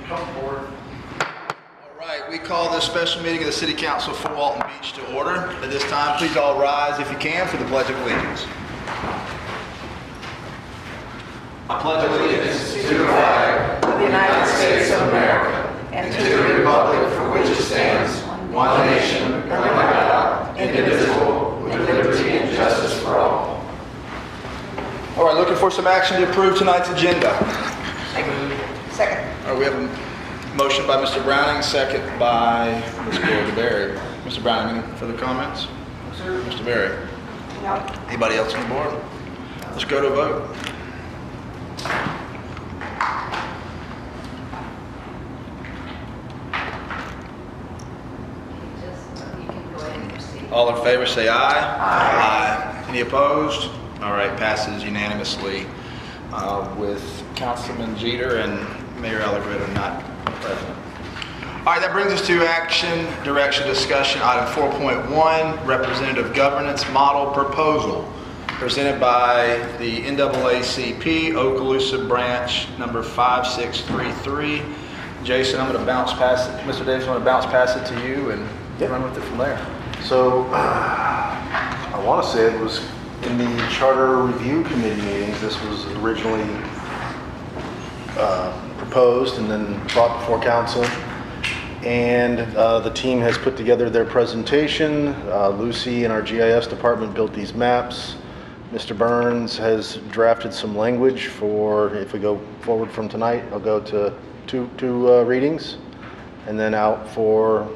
Come forward. All right, we call this special meeting of the City Council for Walton Beach to order. At this time, please all rise if you can for the Pledge of Allegiance. I pledge allegiance To the flag of the United States of America and to the republic for which it stands, one nation, under God, indivisible, with liberty and justice for all. All right, looking for some action to approve tonight's agenda. Second. All right, we have a motion by Mr. Browning, second by Mr. Berry. Mr. Browning, any further comments? No, sir. Mr. Berry? No. Anybody else on the board? Let's go to a vote. You can go ahead and proceed. All in favor, say aye. Aye. Any opposed? All right, passes unanimously with Councilman Jeter and Mayor Allegretto not present. All right, that brings us to action, direction, discussion. Item 4.1, Representative Governance Model Proposal, presented by the NAACP Okaloosa Branch number 5633. Jason, I'm going to bounce past it. Mr. Davis, I'm going to bounce past it to you and run with it from there. So, I want to say it was in the Charter Review Committee meetings. This was originally proposed and then brought before council. And the team has put together their presentation. Lucy in our GIS department built these maps. Mr. Burns has drafted some language for, if we go forward from tonight, I'll go to two readings and then out for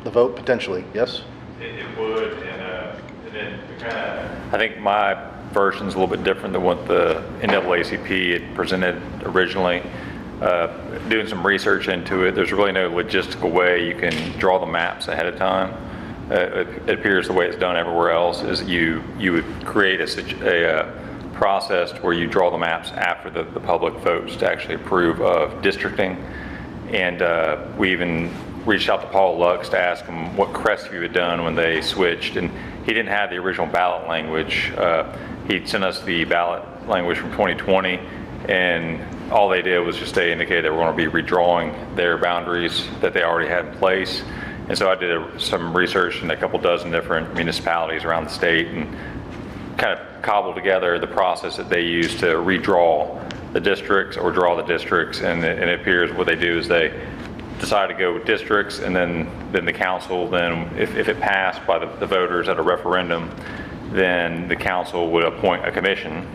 the vote potentially. Yes? It would, and then we kind of, I think my version's a little bit different than what the NAACP had presented originally. Doing some research into it, there's really no logistical way you can draw the maps ahead of time. It appears the way it's done everywhere else is you would create a process where you draw the maps after the public votes to actually approve of districting. And we even reached out to Paul Lux to ask him what Crestview had done when they switched, and he didn't have the original ballot language. He sent us the ballot language from 2020, and all they did was just they indicated they were going to be redrawing their boundaries that they already had in place. And so I did some research in a couple dozen different municipalities around the state and kind of cobbled together the process that they use to redraw the districts or draw the districts. And it appears what they do is they decide to go with districts, and then the council, then if it passed by the voters at a referendum, then the council would appoint a commission,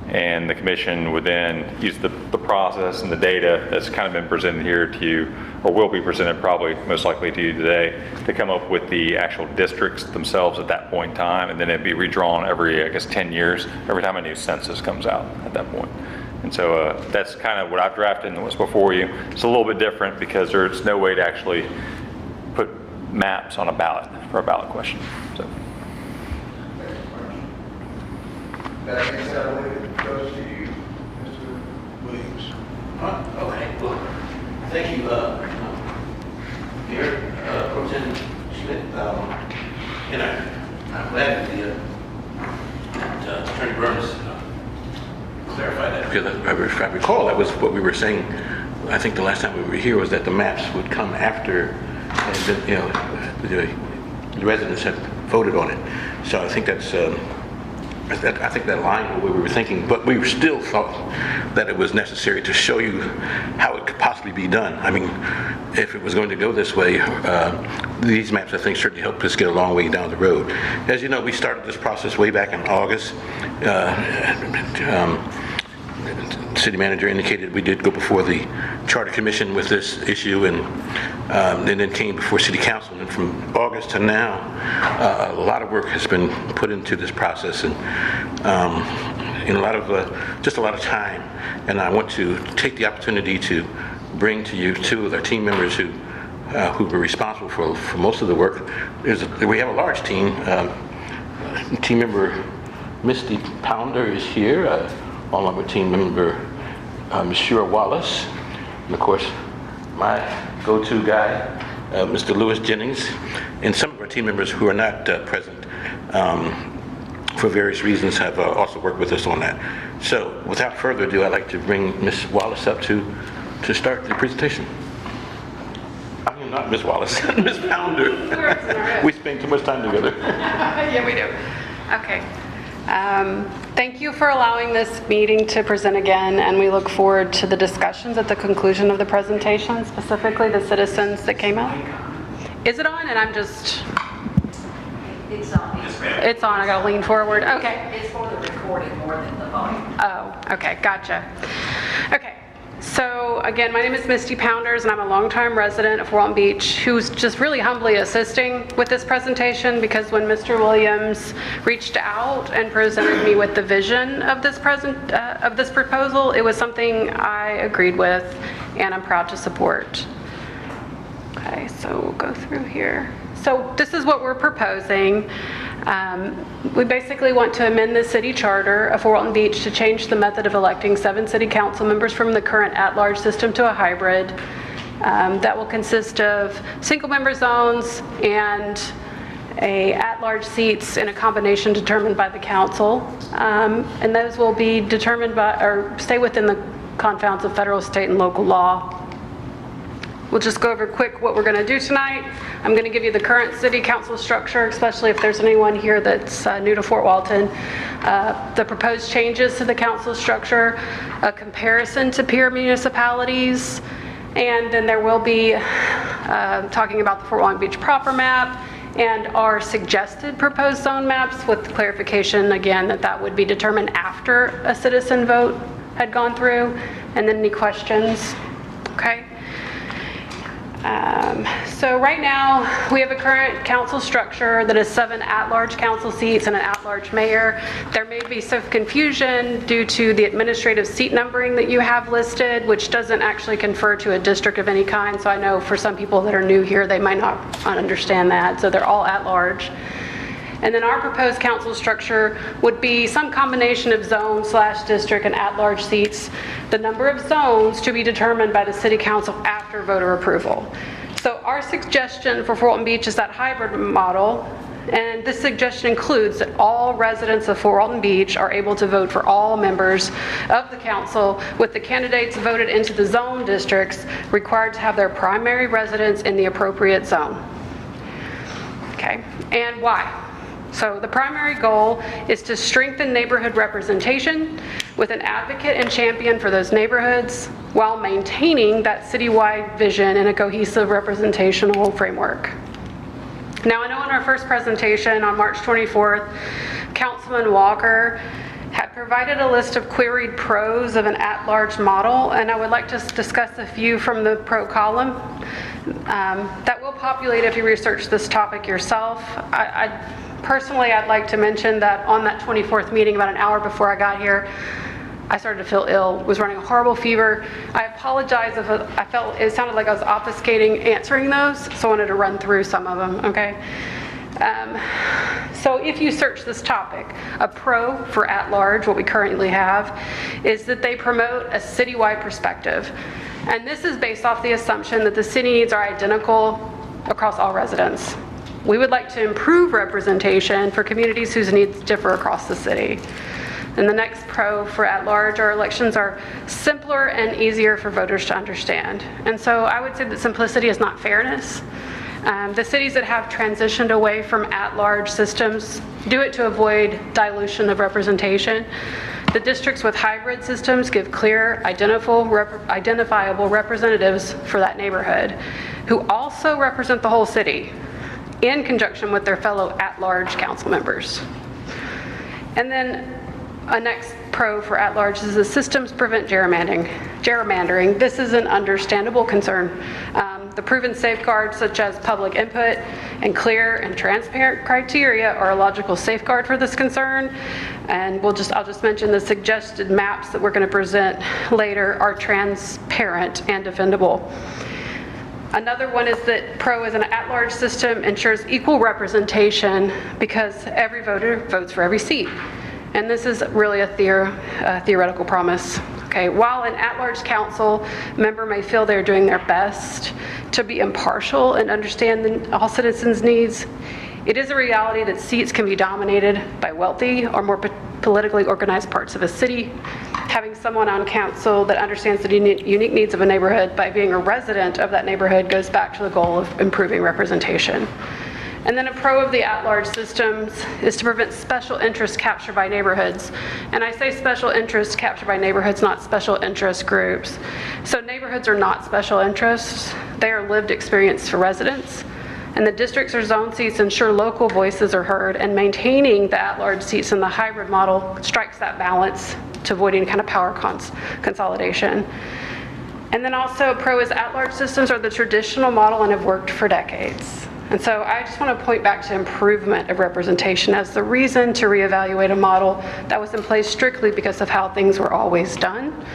and the commission would then use the process and the data that's kind of been presented here to you, or will be presented probably most likely to you today, to come up with the actual districts themselves at that point in time, and then it'd be redrawn every, I guess, 10 years, every time a new census comes out at that point. And so that's kind of what I've drafted and what's before you. It's a little bit different because there's no way to actually put maps on a ballot for a ballot question. So. That means that I believe it goes to you, Mr. Williams. Okay, well, thank you, Mayor, Pro Tem Schmidt, and I'm glad that Attorney Burns clarified that, because I recall that was what we were saying. I think the last time we were here was that the maps would come after, the residents had voted on it. So I think that's. I think that line what we were thinking, but we still thought that it was necessary to show you how it could possibly be done. I mean, if it was going to go this way, these maps, I think, certainly helped us get a long way down the road. As you know, we started this process way back in August. City manager indicated we did go before the Charter Commission with this issue, and then came before City Council. And from August to now, a lot of work has been put into this process, and a lot of just a lot of time. And I want to take the opportunity to bring to you two of our team members who were responsible for most of the work. We have a large team. Team member Misty Pounder is here, along with team member Monsieur Wallace, and of course my go-to guy, Mr. Lewis Jennings, and some of our team members who are not present for various reasons have also worked with us on that. So without further ado, I'd like to bring Ms. Wallace up to to start the presentation. I mean, not Ms. Wallace, Ms. Pounder. We spend too much time together. Yeah, we do. Okay. Thank you for allowing this meeting to present again, and we look forward to the discussions at the conclusion of the presentation, specifically the citizens that came out. Is it on? And I'm just, It's on. it's on, I gotta lean forward. Okay. It's for the recording more than the volume. Oh, okay, gotcha. Okay, so again, my name is Misty Pounders, and I'm a longtime resident of Walton Beach who's just really humbly assisting with this presentation, because when Mr. Williams reached out and presented me with the vision of this proposal, it was something I agreed with and I'm proud to support. Okay, so we'll go through here. So this is what we're proposing. We basically want to amend the city charter of Walton Beach to change the method of electing 7 city council members from the current at-large system to a hybrid that will consist of single-member zones and at-large seats in a combination determined by the council. And those will be determined by, or stay within the confines of federal, state, and local law. We'll just go over quick what we're going to do tonight. I'm going to give you the current city council structure, especially if there's anyone here that's new to Fort Walton. The proposed changes to the council structure, a comparison to peer municipalities, and then there will be talking about the Fort Walton Beach proper map and our suggested proposed zone maps, with clarification again that that would be determined after a citizen vote had gone through. And then any questions? Okay. So right now, we have a current council structure that is 7 at-large council seats and an at-large mayor. There may be some confusion due to the administrative seat numbering that you have listed, which doesn't actually confer to a district of any kind. So I know for some people that are new here, they might not understand that. So they're all at-large. And then our proposed council structure would be some combination of zone/district and at-large seats. The number of zones to be determined by the city council after voter approval. So our suggestion for Fort Walton Beach is that hybrid model, and this suggestion includes that all residents of Fort Walton Beach are able to vote for all members of the council, with the candidates voted into the zone districts required to have their primary residence in the appropriate zone. Okay, and why? So the primary goal is to strengthen neighborhood representation with an advocate and champion for those neighborhoods while maintaining that citywide vision in a cohesive representational framework. Now, I know in our first presentation on March 24th, Councilman Walker had provided a list of queried pros of an at-large model, and I would like to discuss a few from the pro column. That will populate if you research this topic yourself. Personally, I'd like to mention that on that 24th meeting, about an hour before I got here, I started to feel ill, was running a horrible fever. I apologize if I felt it sounded like I was obfuscating answering those, so I wanted to run through some of them, okay? So if you search this topic, a pro for at-large, what we currently have, is that they promote a citywide perspective. And this is based off the assumption that the city needs are identical across all residents. We would like to improve representation for communities whose needs differ across the city. And the next pro for at-large, our elections are simpler and easier for voters to understand. And so I would say that simplicity is not fairness. The cities that have transitioned away from at-large systems do it to avoid dilution of representation. The districts with hybrid systems give clear, identifiable representatives for that neighborhood, who also represent the whole city in conjunction with their fellow at-large council members. And then a next pro for at-large is the systems prevent gerrymandering. This is an understandable concern. The proven safeguards such as public input and clear and transparent criteria are a logical safeguard for this concern. And I'll just mention the suggested maps that we're going to present later are transparent and defendable. Another one is that pro is an at-large system ensures equal representation because every voter votes for every seat. And this is really a theoretical promise. Okay, while an at-large council member may feel they're doing their best to be impartial and understand all citizens' needs, it is a reality that seats can be dominated by wealthy or more politically organized parts of a city. having someone on council that understands the unique needs of a neighborhood by being a resident of that neighborhood goes back to the goal of improving representation. And then a pro of the at-large systems is to prevent special interest capture by neighborhoods. And I say special interest capture by neighborhoods, not special interest groups. So neighborhoods are not special interests. They are lived experience for residents. And the districts or zone seats ensure local voices are heard, and maintaining the at-large seats in the hybrid model strikes that balance to avoiding kind of power consolidation. And then also pro is at-large systems are the traditional model and have worked for decades. And so I just want to point back to improvement of representation as the reason to reevaluate a model that was in place strictly because of how things were always done.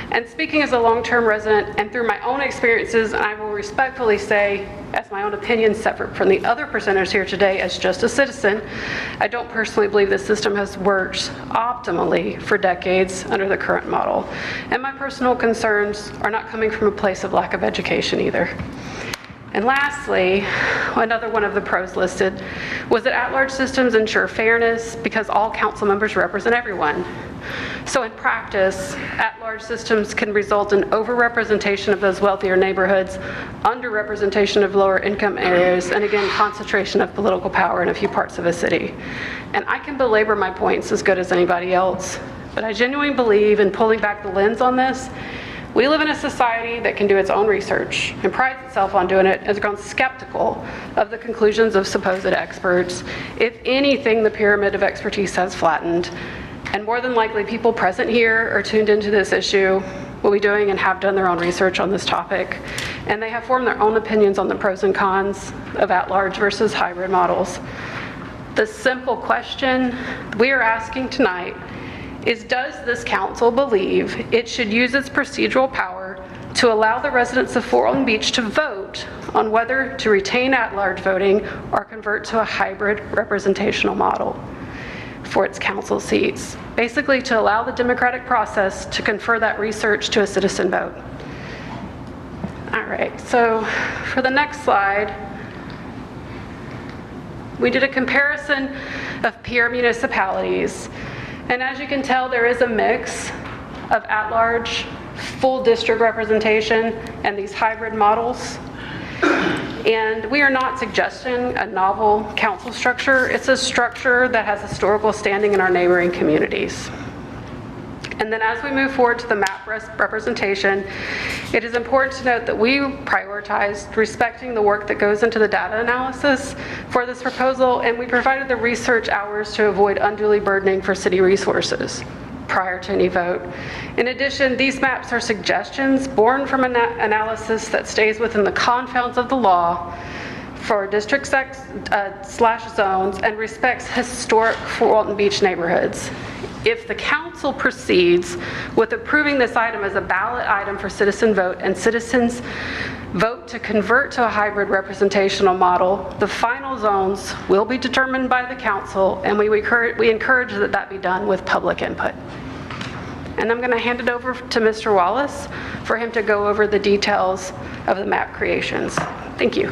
And speaking as a long-term resident and through my own experiences, and I will respectfully say, as my own opinion separate from the other presenters here today as just a citizen, I don't personally believe the system has worked optimally for decades under the current model. And my personal concerns are not coming from a place of lack of education either. And lastly, another one of the pros listed was that at-large systems ensure fairness because all council members represent everyone. So in practice, at-large systems can result in overrepresentation of those wealthier neighborhoods, underrepresentation of lower income areas, and again, concentration of political power in a few parts of a city. And I can belabor my points as good as anybody else, but I genuinely believe in pulling back the lens on this. We live in a society that can do its own research and prides itself on doing it, has grown skeptical of the conclusions of supposed experts. If anything, the pyramid of expertise has flattened, and more than likely people present here are tuned into this issue, will be doing and have done their own research on this topic, and they have formed their own opinions on the pros and cons of at-large versus hybrid models. The simple question we are asking tonight is, does this council believe it should use its procedural power to allow the residents of Fort Walton Beach to vote on whether to retain at-large voting or convert to a hybrid representational model for its council seats? Basically, to allow the democratic process to confer that research to a citizen vote. All right, so for the next slide, we did a comparison of peer municipalities. And as you can tell, there is a mix of at-large, full district representation, and these hybrid models. And we are not suggesting a novel council structure. It's a structure that has historical standing in our neighboring communities. And then as we move forward to the map representation, it is important to note that we prioritized respecting the work that goes into the data analysis for this proposal, and we provided the research hours to avoid unduly burdening for city resources prior to any vote. In addition, these maps are suggestions born from an analysis that stays within the confounds of the law for district slash zones and respects historic Fort Walton Beach neighborhoods. If the council proceeds with approving this item as a ballot item for citizen vote and citizens vote to convert to a hybrid representational model, the final zones will be determined by the council, and we encourage that that be done with public input. And I'm going to hand it over to Mr. Wallace for him to go over the details of the map creations. Thank you.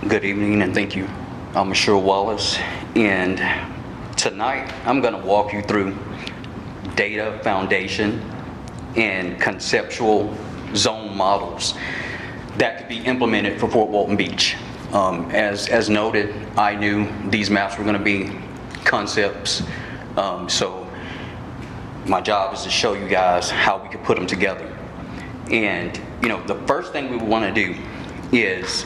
Good evening and thank you. I'm Mr. Wallace, and tonight I'm going to walk you through data foundation and conceptual zone models that could be implemented for Fort Walton Beach. As noted, I knew these maps were going to be concepts, so my job is to show you guys how we could put them together. And you know, the first thing we want to do is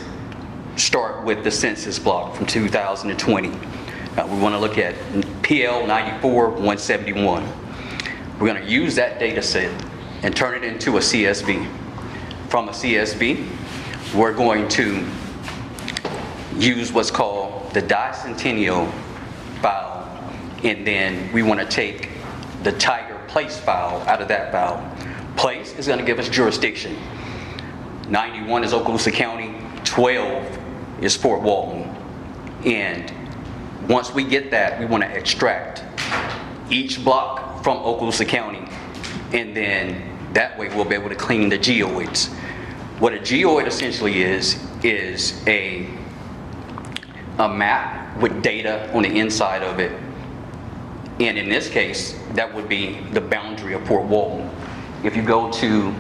start with the census block from 2020. We want to look at PL 94-171. We're going to use that data set and turn it into a CSV. From a CSV, we're going to use what's called the Dicentennial file, and then we want to take the Tiger Place file out of that file. Place is going to give us jurisdiction. 91 is Okaloosa County, 12 is Fort Walton. And once we get that, we want to extract each block from Okaloosa County, and then that way we'll be able to clean the geoids. What a geoid essentially is a map with data on the inside of it And in this case, that would be the boundary of Fort Walton. If you go to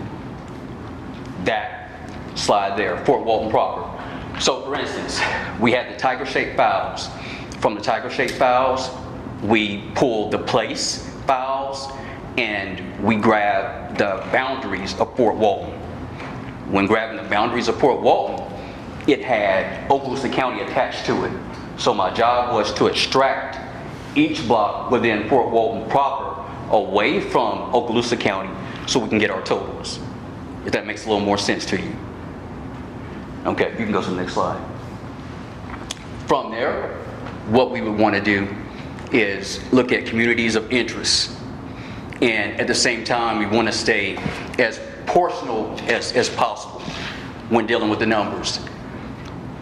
that slide there, Fort Walton proper. So for instance, we had the tiger-shaped files. From the tiger-shaped files, we pulled the place files, and we grabbed the boundaries of Fort Walton. When grabbing the boundaries of Fort Walton, it had Okaloosa County attached to it. So my job was to extract each block within Fort Walton proper away from Okaloosa County so we can get our totals. If that makes a little more sense to you. Okay, you can go to the next slide. From there, what we would want to do is look at communities of interest. And at the same time, we want to stay as proportional as possible when dealing with the numbers.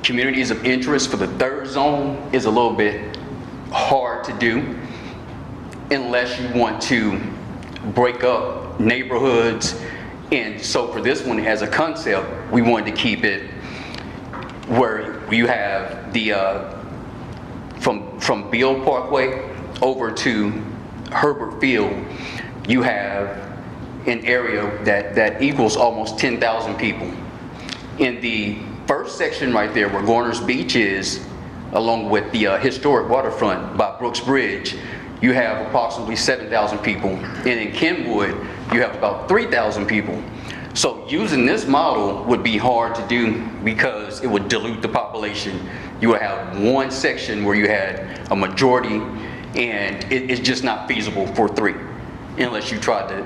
Communities of interest for the third zone is a little bit hard to do unless you want to break up neighborhoods. And so for this one, as a concept, we wanted to keep it where you have the from Beale Parkway over to Herbert Field, you have an area that equals almost 10,000 people. In the first section right there where Garner's Beach is, along with the historic waterfront by Brooks Bridge, you have approximately 7,000 people. And in Kenwood, you have about 3,000 people. So using this model would be hard to do because it would dilute the population. You would have one section where you had a majority, and it's just not feasible for three, unless you try to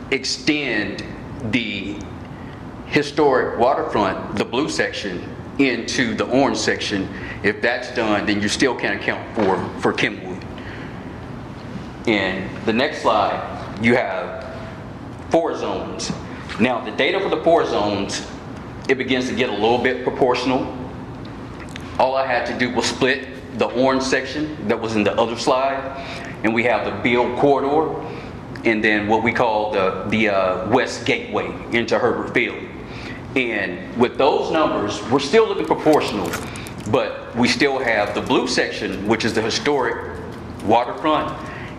extend the historic waterfront, the blue section, into the orange section. If that's done, then you still can't account for Kenwood. And the next slide, you have 4 zones. Now the data for the 4 zones, it begins to get a little bit proportional. All I had to do was split the orange section that was in the other slide, and we have the Beale corridor, and then what we call the West Gateway into Herbert Field. And with those numbers, we're still looking proportional, but we still have the blue section, which is the historic waterfront.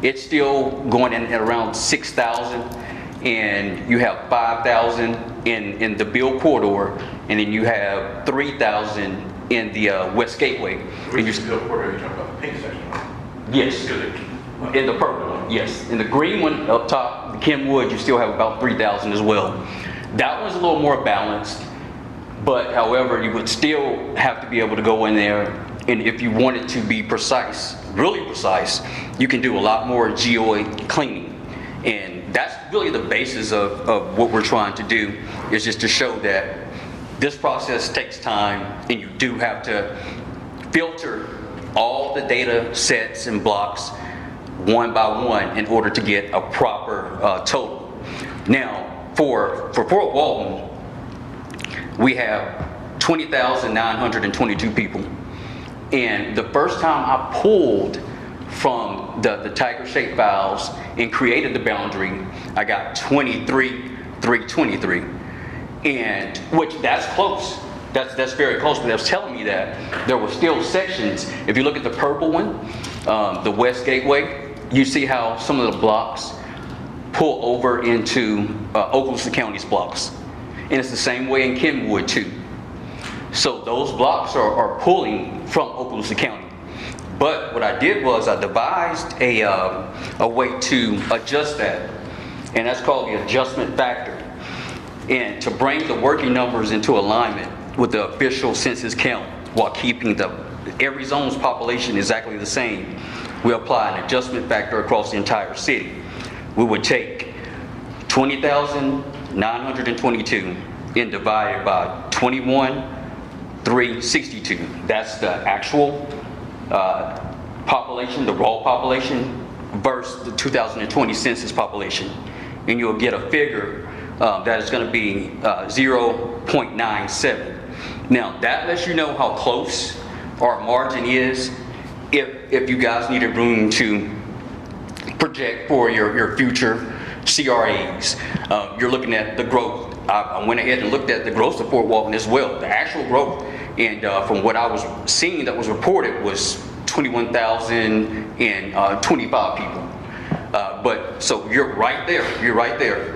It's still going in at around 6,000, and you have 5,000 in the Beale corridor, and then you have 3,000 in the West Gateway. And you still corridor, you're talking about the pink section, right? Yes. In the purple one, yes. In the green one up top, the Kenwood, you still have about 3,000 as well. That one's a little more balanced, but however, you would still have to be able to go in there, and if you wanted to be precise, really precise, you can do a lot more geoid cleaning. And that's really the basis of what we're trying to do, is just to show that this process takes time, and you do have to filter all the data sets and blocks one by one in order to get a proper total. Now, for Fort Walton, we have 20,922 people. And the first time I pulled from the tiger-shaped files and created the boundary, I got 23,323. And which that's close. That's very close, but that was telling me that there were still sections. If you look at the purple one, the West Gateway, you see how some of the blocks pull over into Okaloosa County's blocks. And it's the same way in Kenwood too. So those blocks are pulling from Okaloosa County. But what I did was I devised a way to adjust that, and that's called the adjustment factor. And to bring the working numbers into alignment with the official census count while keeping every zone's population exactly the same, we apply an adjustment factor across the entire city. We would take 20,922 and divide it by 21,362. That's the actual population, the raw population, versus the 2020 census population. And you'll get a figure that is going to be 0.97. Now, that lets you know how close our margin is if you guys needed room to project for your future CRAs. You're looking at the growth. I went ahead and looked at the growth of Fort Walton as well, the actual growth. And from what I was seeing that was reported was 21,025 people. But so you're right there,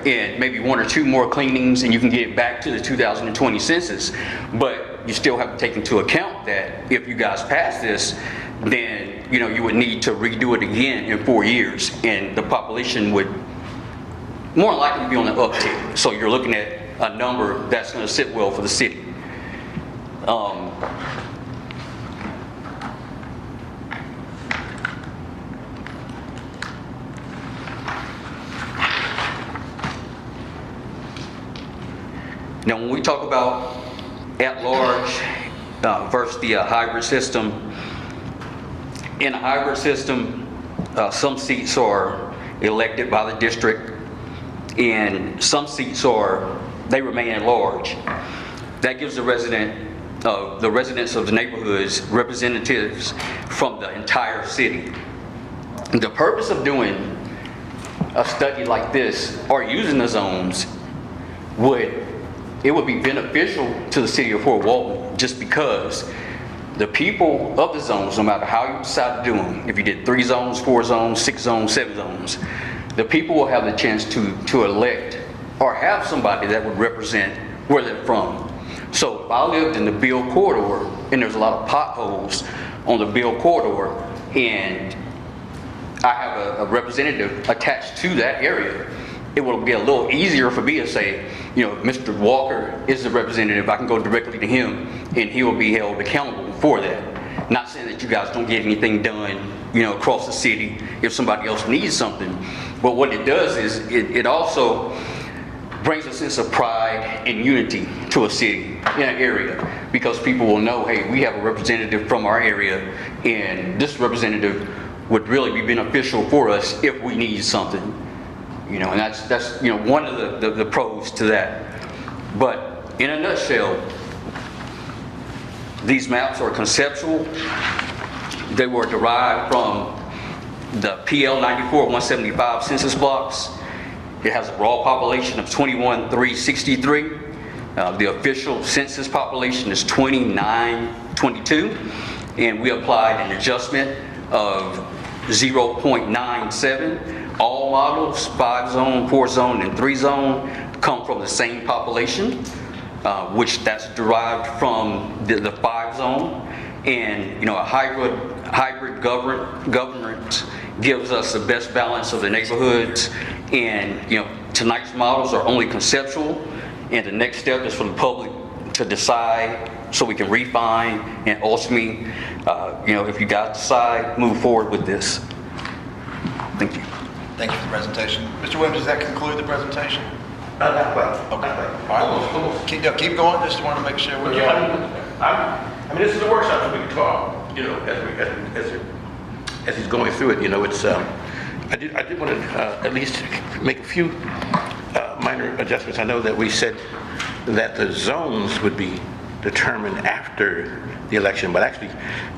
and maybe one or two more cleanings and you can get it back to the 2020 census. But you still have to take into account that if you guys pass this, then you would need to redo it again in 4 years, and the population would more than likely be on the uptick. So you're looking at a number that's going to sit well for the city. Now, when we talk about at-large versus the hybrid system, in a hybrid system, some seats are elected by the district, and some seats they remain at large. That gives the residents of the neighborhoods representatives from the entire city. The purpose of doing a study like this or using the zones would be beneficial to the city of Fort Walton, just because the people of the zones, no matter how you decide to do them, if you did 3 zones, 4 zones, 6 zones, 7 zones, the people will have the chance to elect or have somebody that would represent where they're from. So if I lived in the Beale corridor and there's a lot of potholes on the Beale corridor, and I have a representative attached to that area, it will be a little easier for me to say, Mr. Walker is the representative. I can go directly to him and he will be held accountable for that. Not saying that you guys don't get anything done, across the city if somebody else needs something. But what it does is it also brings a sense of pride and unity to a city in an area, because people will know, hey, we have a representative from our area, and this representative would really be beneficial for us if we need something. And that's one of the pros to that. But in a nutshell, these maps are conceptual. They were derived from the PL 94-175 census blocks. It has a raw population of 21,363. The official census population is 2922, and we applied an adjustment of 0.97. All models, 5-zone, 4-zone, and 3-zone, come from the same population, which that's derived from the 5-zone. And a hybrid government gives us the best balance of the neighborhoods. And tonight's models are only conceptual, and the next step is for the public to decide, so we can refine and ultimately, if you guys decide, move forward with this. Thank you. Thank you for the presentation. Mr. Williams, does that conclude the presentation? Not quite. Okay. All right. Keep going. Just want to make sure we're. I mean, this is a workshop that we can talk, as he's going through it. It's. I did want to at least make a few minor adjustments. I know that we said that the zones would be determined after the election, but actually,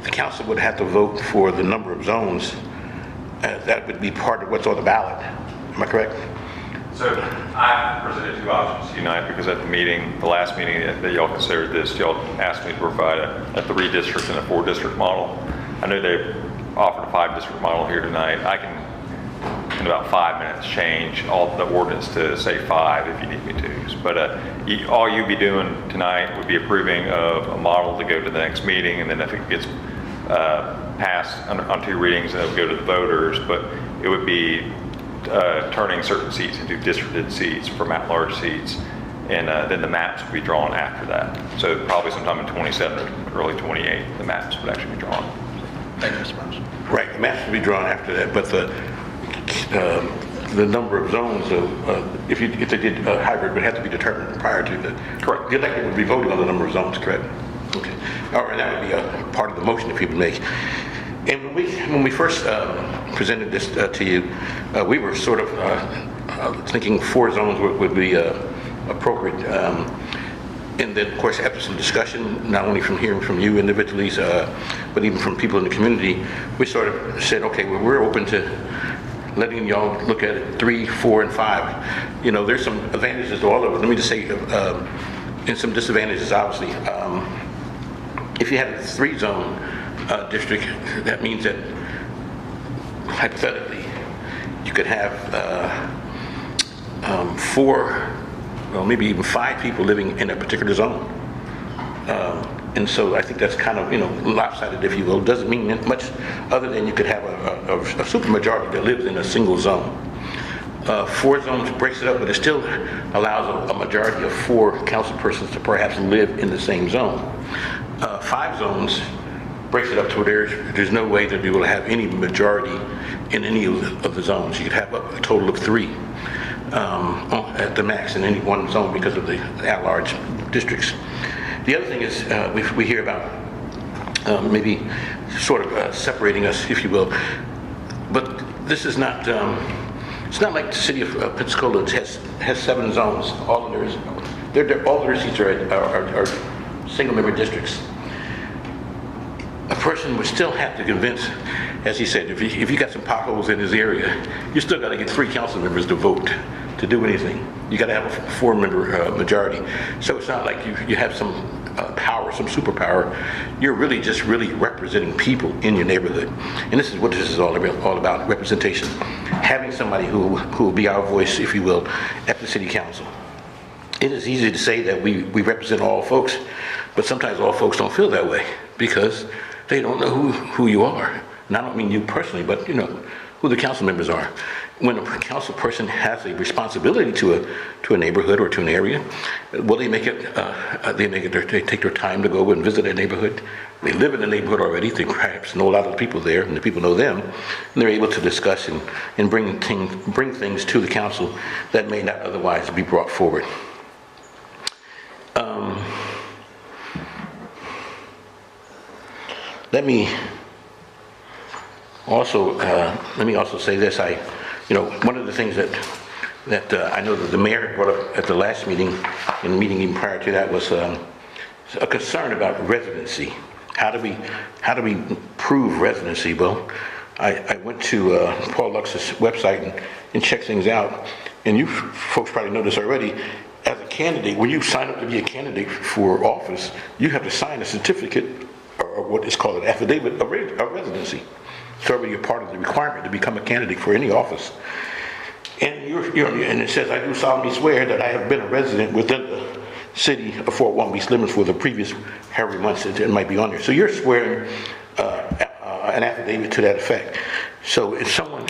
the council would have to vote for the number of zones. That would be part of what's on the ballot. Am I correct? So I presented 2 options tonight, because at the last meeting that y'all considered this, y'all asked me to provide a 3-district and a 4-district model. I know they offered a 5-district model here tonight. I can, in about 5 minutes, change all the ordinance to say 5 if you need me to. But all you'd be doing tonight would be approving of a model to go to the next meeting, and then if it gets passed on 2 readings, and it would go to the voters. But it would be turning certain seats into districted seats from at-large seats, and then the maps would be drawn after that. So probably sometime in 27 or early 28, the maps would actually be drawn. Thank you, Mr. Burns. Right, the maps would be drawn after that, but the number of zones, if they did hybrid, would have to be determined prior to the. Correct. The elected would be voting on the number of zones, correct? Okay. All right, that would be a part of the motion that people make. And when we first presented this to you, we were sort of thinking 4 zones would be appropriate. And then, of course, after some discussion, not only from hearing from you individually, but even from people in the community, we sort of said, okay, well, we're open to letting y'all look at it 3, 4, and 5. There's some advantages to all of it. Let me just say, and some disadvantages, obviously. If you had a 3-zone, district, that means that hypothetically, you could have 4, well, maybe even 5 people living in a particular zone. And so I think that's kind of, lopsided, if you will. Doesn't mean much other than you could have a supermajority that lives in a single zone. 4 zones breaks it up, but it still allows a majority of 4 council persons to perhaps live in the same zone. 5 zones breaks it up to where there's no way that you will have any majority in any of the zones. You could have a total of 3 at the max in any one zone because of the at-large districts. The other thing is we hear about maybe sort of separating us, if you will, but this is not. It's not like the city of Pensacola has 7 zones. All of all their seats are single-member districts. A person would still have to convince, as he said, if you got some potholes in his area, you still got to get 3 council members to vote to do anything. You got to have a 4-member majority. So it's not like you have some power, some superpower. You're really just representing people in your neighborhood. And this is what this is all about, representation. Having somebody who will be our voice, if you will, at the city council. It is easy to say that we represent all folks, but sometimes all folks don't feel that way because they don't know who you are. And I don't mean you personally, but who the council members are. When a council person has a responsibility to a neighborhood or to an area, well, they take their time to go and visit their neighborhood. They live in the neighborhood already. They perhaps know a lot of the people there, and the people know them. And they're able to discuss and bring things to the council that may not otherwise be brought forward. Let me also say this. One of the things that I know that the mayor brought up at the last meeting, and the meeting even prior to that, was a concern about residency. How do we prove residency? Well, I went to Paul Lux's website and checked things out, and you folks probably know this already. As a candidate, when you sign up to be a candidate for office, you have to sign a certificate, or what is called an affidavit of residency. So you're part of the requirement to become a candidate for any office. And and it says, I do solemnly swear that I have been a resident within the city of Fort Walton Beach limits for the previous however months it might be on there. So you're swearing an affidavit to that effect. So if someone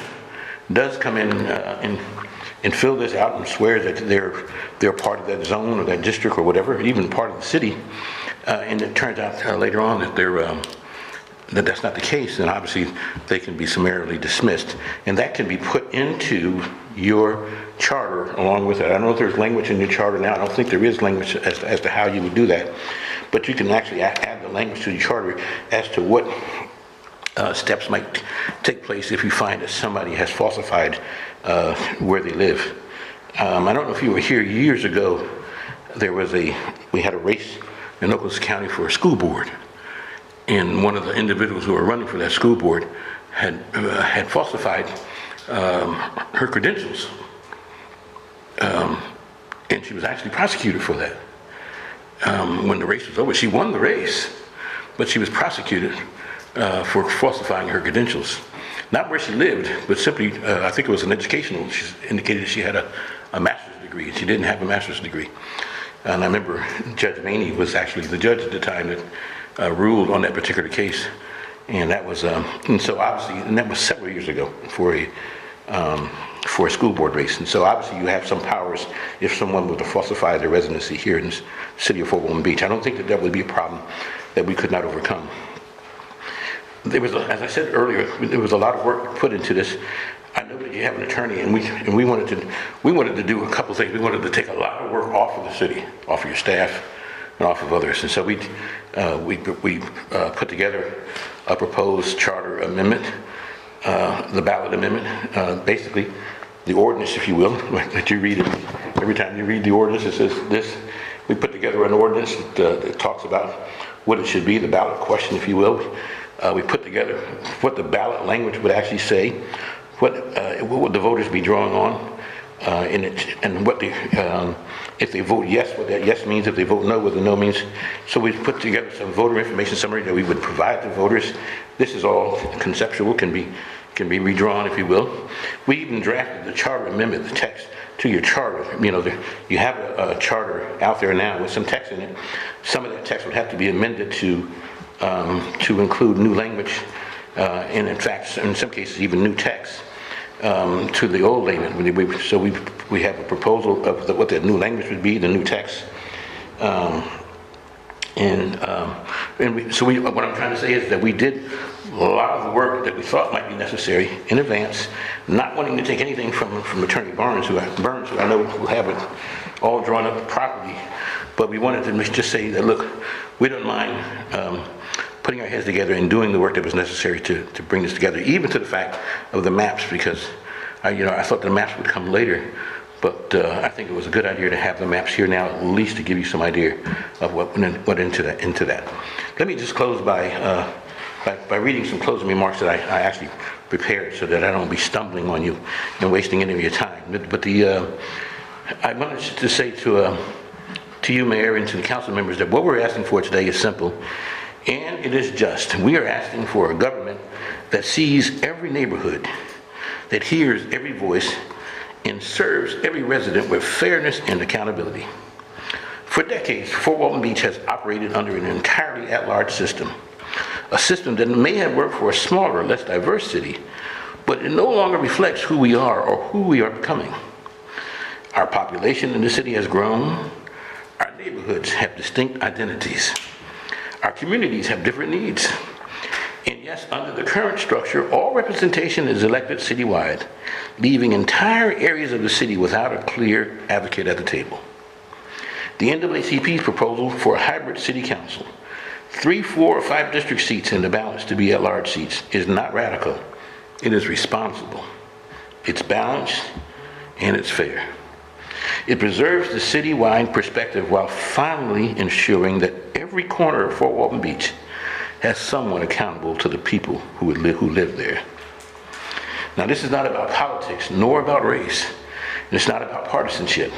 does come in and fill this out and swear that they're part of that zone or that district or whatever, even part of the city, and it turns out later on that that's not the case, then obviously they can be summarily dismissed. And that can be put into your charter along with it. I don't know if there's language in your charter now. I don't think there is language as to how you would do that. But you can actually add the language to the charter as to what steps might take place if you find that somebody has falsified where they live. I don't know if you were here years ago. We had a race in Oklahoma County for a school board. And one of the individuals who were running for that school board had falsified her credentials. And she was actually prosecuted for that. When the race was over, she won the race, but she was prosecuted for falsifying her credentials. Not where she lived, but simply, I think it was an educational. She indicated she had a master's degree, and she didn't have a master's degree. And I remember Judge Maney was actually the judge at the time that ruled on that particular case, and that was and so obviously, and that was several years ago for a school board race. And so obviously, you have some powers if someone were to falsify their residency here in the city of Fort Walton Beach. I don't think that would be a problem that we could not overcome. There was, as I said earlier, there was a lot of work put into this. I know that you have an attorney, and we wanted to do a couple things. We wanted to take a lot of work off of the city, off of your staff, and off of others. And so we put together a proposed charter amendment, the ballot amendment, basically the ordinance, if you will, that you read it. Every time you read the ordinance, it says this. We put together an ordinance that talks about what it should be, the ballot question, if you will. We put together what the ballot language would actually say, what would the voters be drawing on, and what if they vote yes, what that yes means, if they vote no, what the no means. So we put together some voter information summary that we would provide to voters. This is all conceptual, can be redrawn, if you will. We even drafted the charter amendment, the text to your charter. You know, you have a charter out there now with some text in it. Some of that text would have to be amended to include new language, and in fact, in some cases, even new text to the old language. So we have a proposal of what the new language would be, the new text. What I'm trying to say is that we did a lot of the work that we thought might be necessary in advance, not wanting to take anything from Attorney Burns, who I know will have it all drawn up properly, but we wanted to just say that, look, we don't mind putting our heads together and doing the work that was necessary to bring this together, even to the fact of the maps, because I thought the maps would come later, but I think it was a good idea to have the maps here now, at least to give you some idea of what went into that. Let me just close by reading some closing remarks that I actually prepared, so that I don't be stumbling on you and wasting any of your time. But I wanted to say to you, Mayor, and to the council members, that what we're asking for today is simple, and it is just. We are asking for a government that sees every neighborhood, that hears every voice, and serves every resident with fairness and accountability. For decades, Fort Walton Beach has operated under an entirely at-large system, a system that may have worked for a smaller, less diverse city, but it no longer reflects who we are or who we are becoming. Our population in the city has grown. Our neighborhoods have distinct identities. Our communities have different needs. And yes, under the current structure, all representation is elected citywide, leaving entire areas of the city without a clear advocate at the table. The NAACP's proposal for a hybrid city council, 3, 4, or 5 district seats in the balance to be at-large seats, is not radical. It is responsible. It's balanced, and it's fair. It preserves the citywide perspective while finally ensuring that every corner of Fort Walton Beach has someone accountable to the people who live there. Now, this is not about politics, nor about race. It's not about partisanship.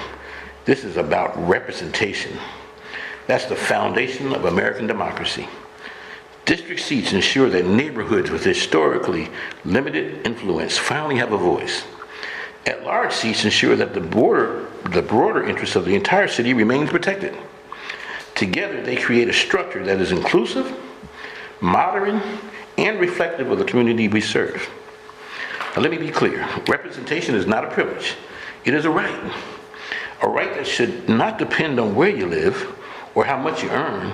This is about representation. That's the foundation of American democracy. District seats ensure that neighborhoods with historically limited influence finally have a voice. At-large seats ensure that the broader interests of the entire city remains protected. Together, they create a structure that is inclusive, modern, and reflective of the community we serve. Now, let me be clear. Representation is not a privilege. It is a right. A right that should not depend on where you live, or how much you earn,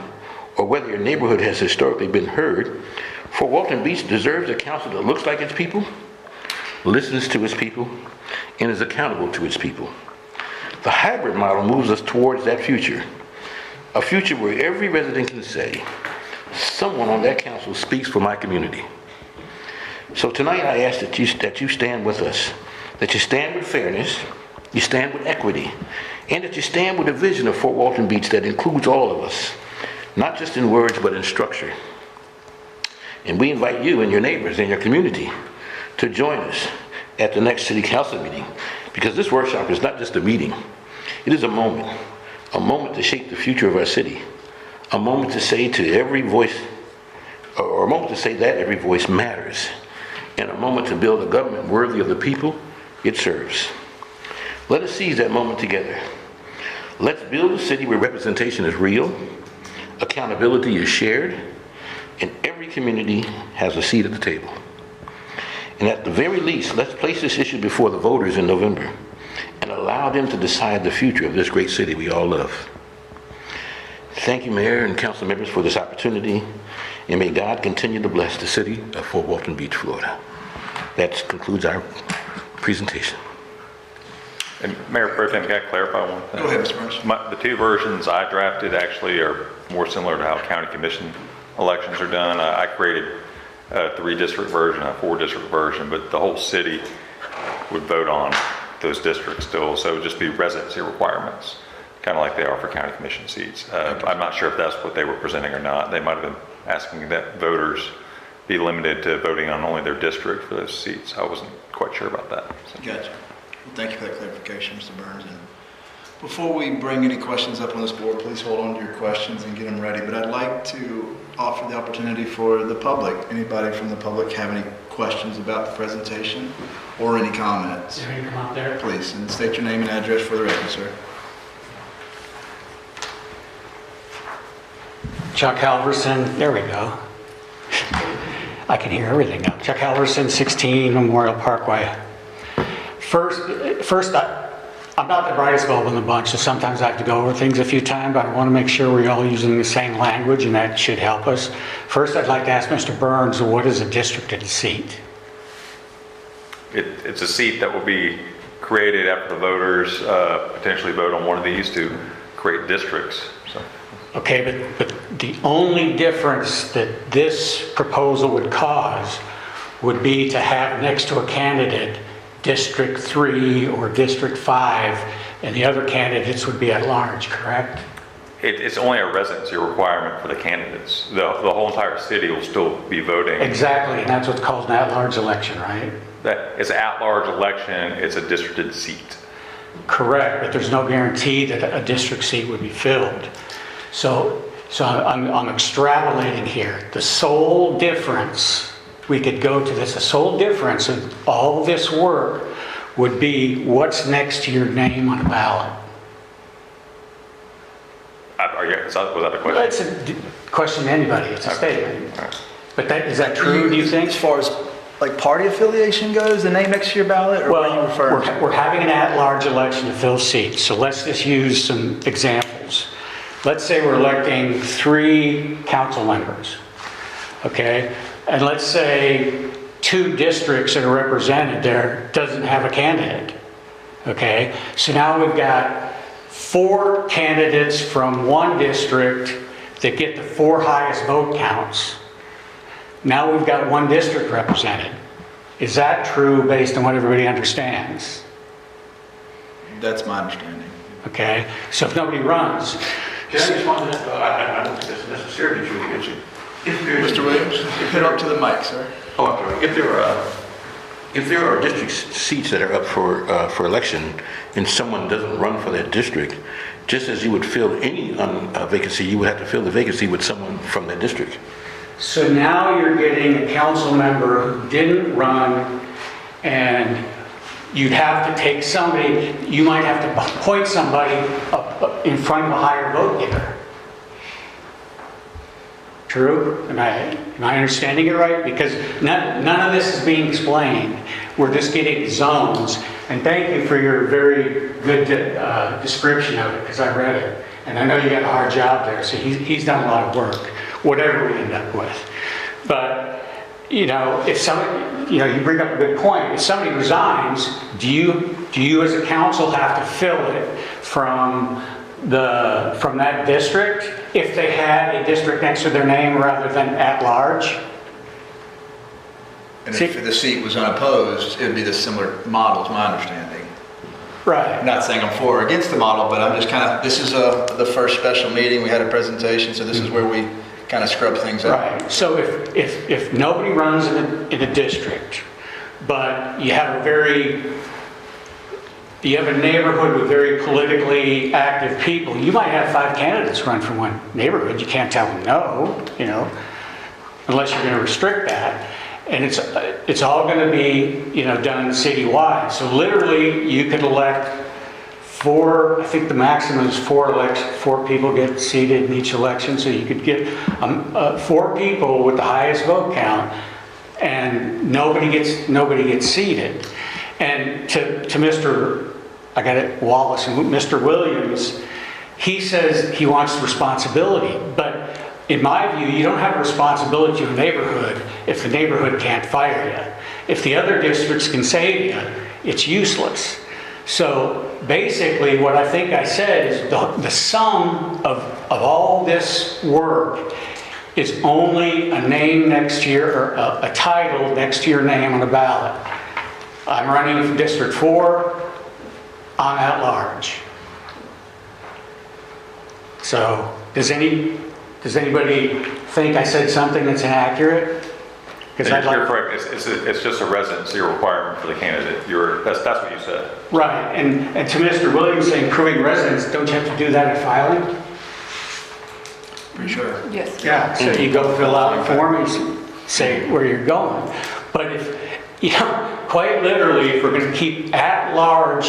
or whether your neighborhood has historically been heard. Fort Walton Beach deserves a council that looks like its people, listens to its people, and is accountable to its people. The hybrid model moves us towards that future, a future where every resident can say, someone on that council speaks for my community. So tonight I ask that you stand with us, that you stand with fairness, you stand with equity, and that you stand with a vision of Fort Walton Beach that includes all of us, not just in words, but in structure. And we invite you and your neighbors and your community to join us at the next city council meeting, because this workshop is not just a meeting. It is a moment to shape the future of our city, a moment to say to every voice, or a moment to say that every voice matters, and a moment to build a government worthy of the people it serves. Let us seize that moment together. Let's build a city where representation is real, accountability is shared, and every community has a seat at the table. And at the very least, let's place this issue before the voters in November and allow them to decide the future of this great city we all love. Thank you, Mayor and council members, for this opportunity, and may God continue to bless the city of Fort Walton Beach, Florida. That concludes our presentation. And Mayor Pro Tem, can I clarify one thing? Go ahead, Mr. Burns. The 2 versions I drafted actually are more similar to how county commission elections are done. I created a 3-district version, a 4-district version, but the whole city would vote on those districts still, so it would just be residency requirements, kind of like they are for county commission seats. I'm not sure if that's what they were presenting or not. They might have been asking that voters be limited to voting on only their district for those seats. I wasn't quite sure about that. So. Gotcha. Thank you for that clarification, Mr. Burns. And before we bring any questions up on this board, please hold on to your questions and get them ready. But I'd like to offer the opportunity for the public. Anybody from the public have any questions about the presentation or any comments? You can come out there. Please, and state your name and address for the record, sir. Chuck Halverson, there we go. I can hear everything now. Chuck Halverson, 16 Memorial Parkway. First, I'm not the brightest bulb in the bunch, so sometimes I have to go over things a few times, but I want to make sure we're all using the same language, and that should help us. First, I'd like to ask Mr. Burns, what is a districted seat? It's a seat that will be created after the voters potentially vote on one of these to create districts. So. Okay, but the only difference that this proposal would cause would be to have next to a candidate District 3 or District 5, and the other candidates would be at large, correct? It's only a residency requirement for the candidates. The whole entire city will still be voting. Exactly, and that's what's called an at-large election, right? That it's an at-large election. It's a districted seat. Correct, but there's no guarantee that a district seat would be filled. So I'm extrapolating here. The sole difference, we could go to this, the sole difference of all this work would be what's next to your name on a ballot. Was that the question? It's a question to anybody, it's a statement. All right. But is that true, do you think? As far as like party affiliation goes, the name next to your ballot, or what are you referring to? We're having an at-large election to fill seats, so let's just use some examples. Let's say we're electing 3 council members, okay? And let's say 2 districts that are represented there doesn't have a candidate, okay? So now we've got 4 candidates from one district that get the 4 highest vote counts. Now we've got 1 district represented. Is that true based on what everybody understands? That's my understanding. Okay, so if nobody runs, Can I respond to that? I don't think that's necessarily true. Mr. Williams, put it up to the mic, sir. Oh, I'm sorry. If there are district seats that are up for election and someone doesn't run for that district, just as you would fill any vacancy, you would have to fill the vacancy with someone from that district. so now you're getting a council member who didn't run, and you'd have to take somebody, you might have to appoint somebody up in front of a higher vote getter. True? Am I understanding it right? Because none of this is being explained. We're just getting zones. And thank you for your very good description of it, because I read it. And I know you got a hard job there, so he's done a lot of work, whatever we end up with. But, you know, if somebody, you know, you bring up a good point. If somebody resigns, do you as a council have to fill it from that district if they had a district next to their name rather than at large? And if the seat was unopposed, it would be the similar model, is my understanding. Right. I'm not saying I'm for or against the model, but I'm just kind of, this is the first special meeting. We had a presentation, so this is where we kind of scrub things up. Right. So if nobody runs in a district, but you have a neighborhood with very politically active people, you might have 5 candidates run from one neighborhood. You can't tell them no, you know, unless you're going to restrict that. And it's all going to be, you know, done citywide. So literally, you could elect 4. I think the maximum is 4 people get seated in each election. So you could get 4 people with the highest vote count, and nobody gets seated. And to Mr. Wallace and Mr. Williams, he says he wants responsibility, but in my view, you don't have a responsibility to a neighborhood if the neighborhood can't fire you. If the other districts can save you, it's useless. So basically what I think I said is the sum of all this work is only a name next to your, or a title next to your name on the ballot. I'm running for District 4, I'm at large. So does anybody think I said something that's inaccurate? Because I'd You're like, correct, it's just a residency requirement for the candidate. That's what you said. right, and to Mr. Williams saying proving residence, don't you have to do that at filing? Pretty sure. Yes. Yeah, so you go fill out a form and say where you're going. But if, quite literally, if we're going to keep at-large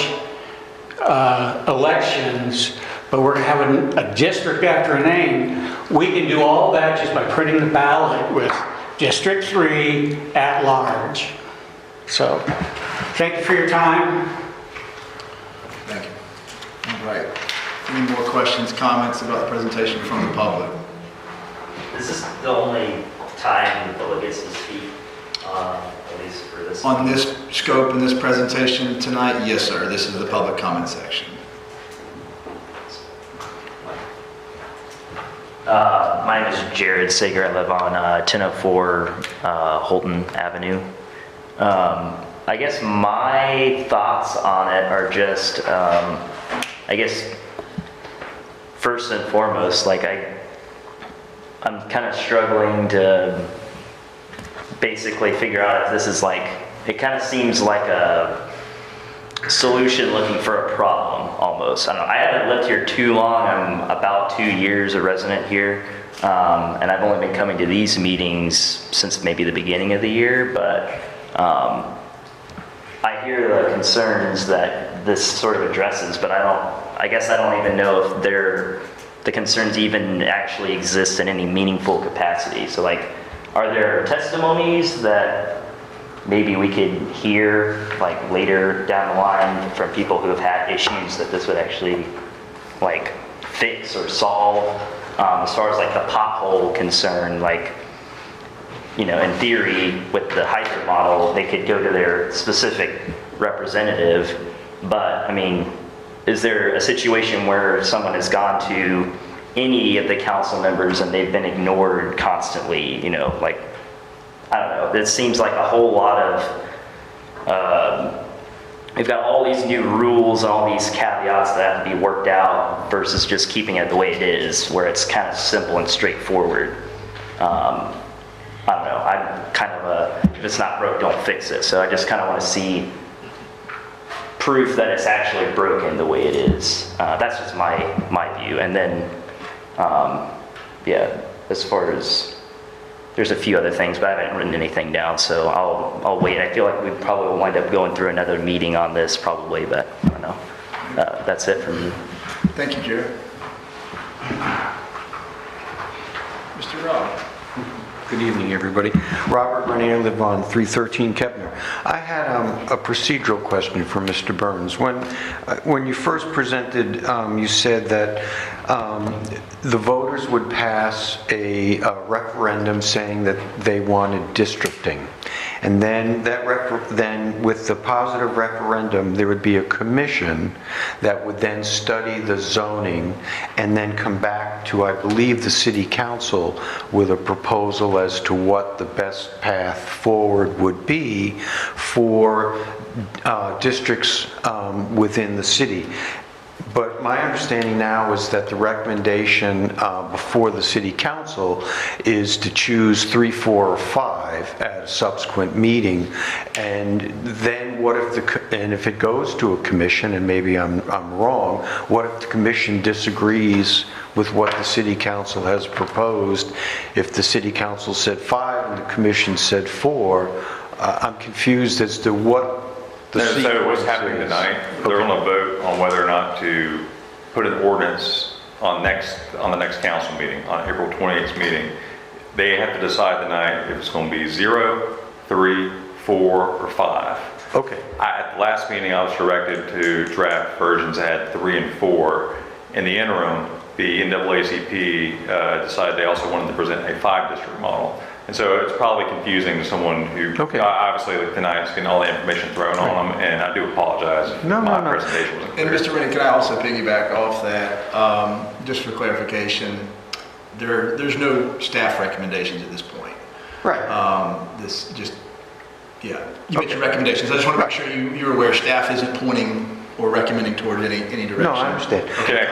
elections, but we're going to have a district after a name, we can do all that just by printing the ballot with District 3 at-large. So, thank you for your time. Thank you. All right. Any more questions, comments about the presentation from the public? Is this the only time the public gets to speak, at least for this? On this scope and this presentation tonight, yes, sir. This is the public comment section. My name is Jared Sager. I live on 1004 Holton Avenue. I guess my thoughts on it are just, I guess, first and foremost, like I'm kind of struggling to basically figure out if this is like, it kind of seems like a solution looking for a problem almost. I don't know, I haven't lived here too long. I'm about 2 years a resident here. And I've only been coming to these meetings since maybe the beginning of the year, but I hear the concerns that this sort of addresses, but I guess I don't even know if the concerns even actually exist in any meaningful capacity. So like, are there testimonies that maybe we could hear like later down the line from people who have had issues that this would actually like fix or solve? As far as like the pothole concern, like, in theory with the hybrid model, they could go to their specific representative, but I mean, is there a situation where someone has gone to any of the council members and they've been ignored constantly, like, I don't know, it seems like a whole lot of, we've got all these new rules and all these caveats that have to be worked out versus just keeping it the way it is, where it's kind of simple and straightforward. I don't know, I'm kind of if it's not broke, don't fix it. So I just kind of want to see proof that it's actually broken the way it is. That's just my view. And then, yeah, as far as, there's a few other things, but I haven't written anything down, so I'll wait. I feel like we probably will wind up going through another meeting on this probably, but I don't know. That's it from me. Thank you, Jared. Mr. Rob. Good evening, everybody. Robert Renier, live on 313 Kepner. I had a procedural question for Mr. Burns. When you first presented, you said that the voters would pass a referendum saying that they wanted districting. And then then with the positive referendum, there would be a commission that would then study the zoning and then come back to, I believe, the city council with a proposal as to what the best path forward would be for districts within the city. But my understanding now is that the recommendation before the city council is to choose 3, 4, or 5 at a subsequent meeting. And then what if if it goes to a commission, and maybe I'm wrong, what if the commission disagrees with what the city council has proposed? If the city council said 5 and the commission said 4, I'm confused as to what So what's happening tonight, they're going to vote on whether or not to put an ordinance on the next council meeting, on April 28th meeting. They have to decide tonight if it's going to be 0, 3, 4, or 5. Okay. At the last meeting, I was directed to draft versions that had 3 and 4. In the interim, the NAACP decided they also wanted to present a 5-district model. And so it's probably confusing to someone who, obviously, like tonight's getting all the information thrown on them, and I do apologize if my presentation wasn't clear. And Mr. Rennie, can I also piggyback off that, just for clarification, there's no staff recommendations at this point. Right. You mentioned recommendations. I just want to make sure you're aware staff isn't pointing or recommending towards any direction. No, I understand. Okay,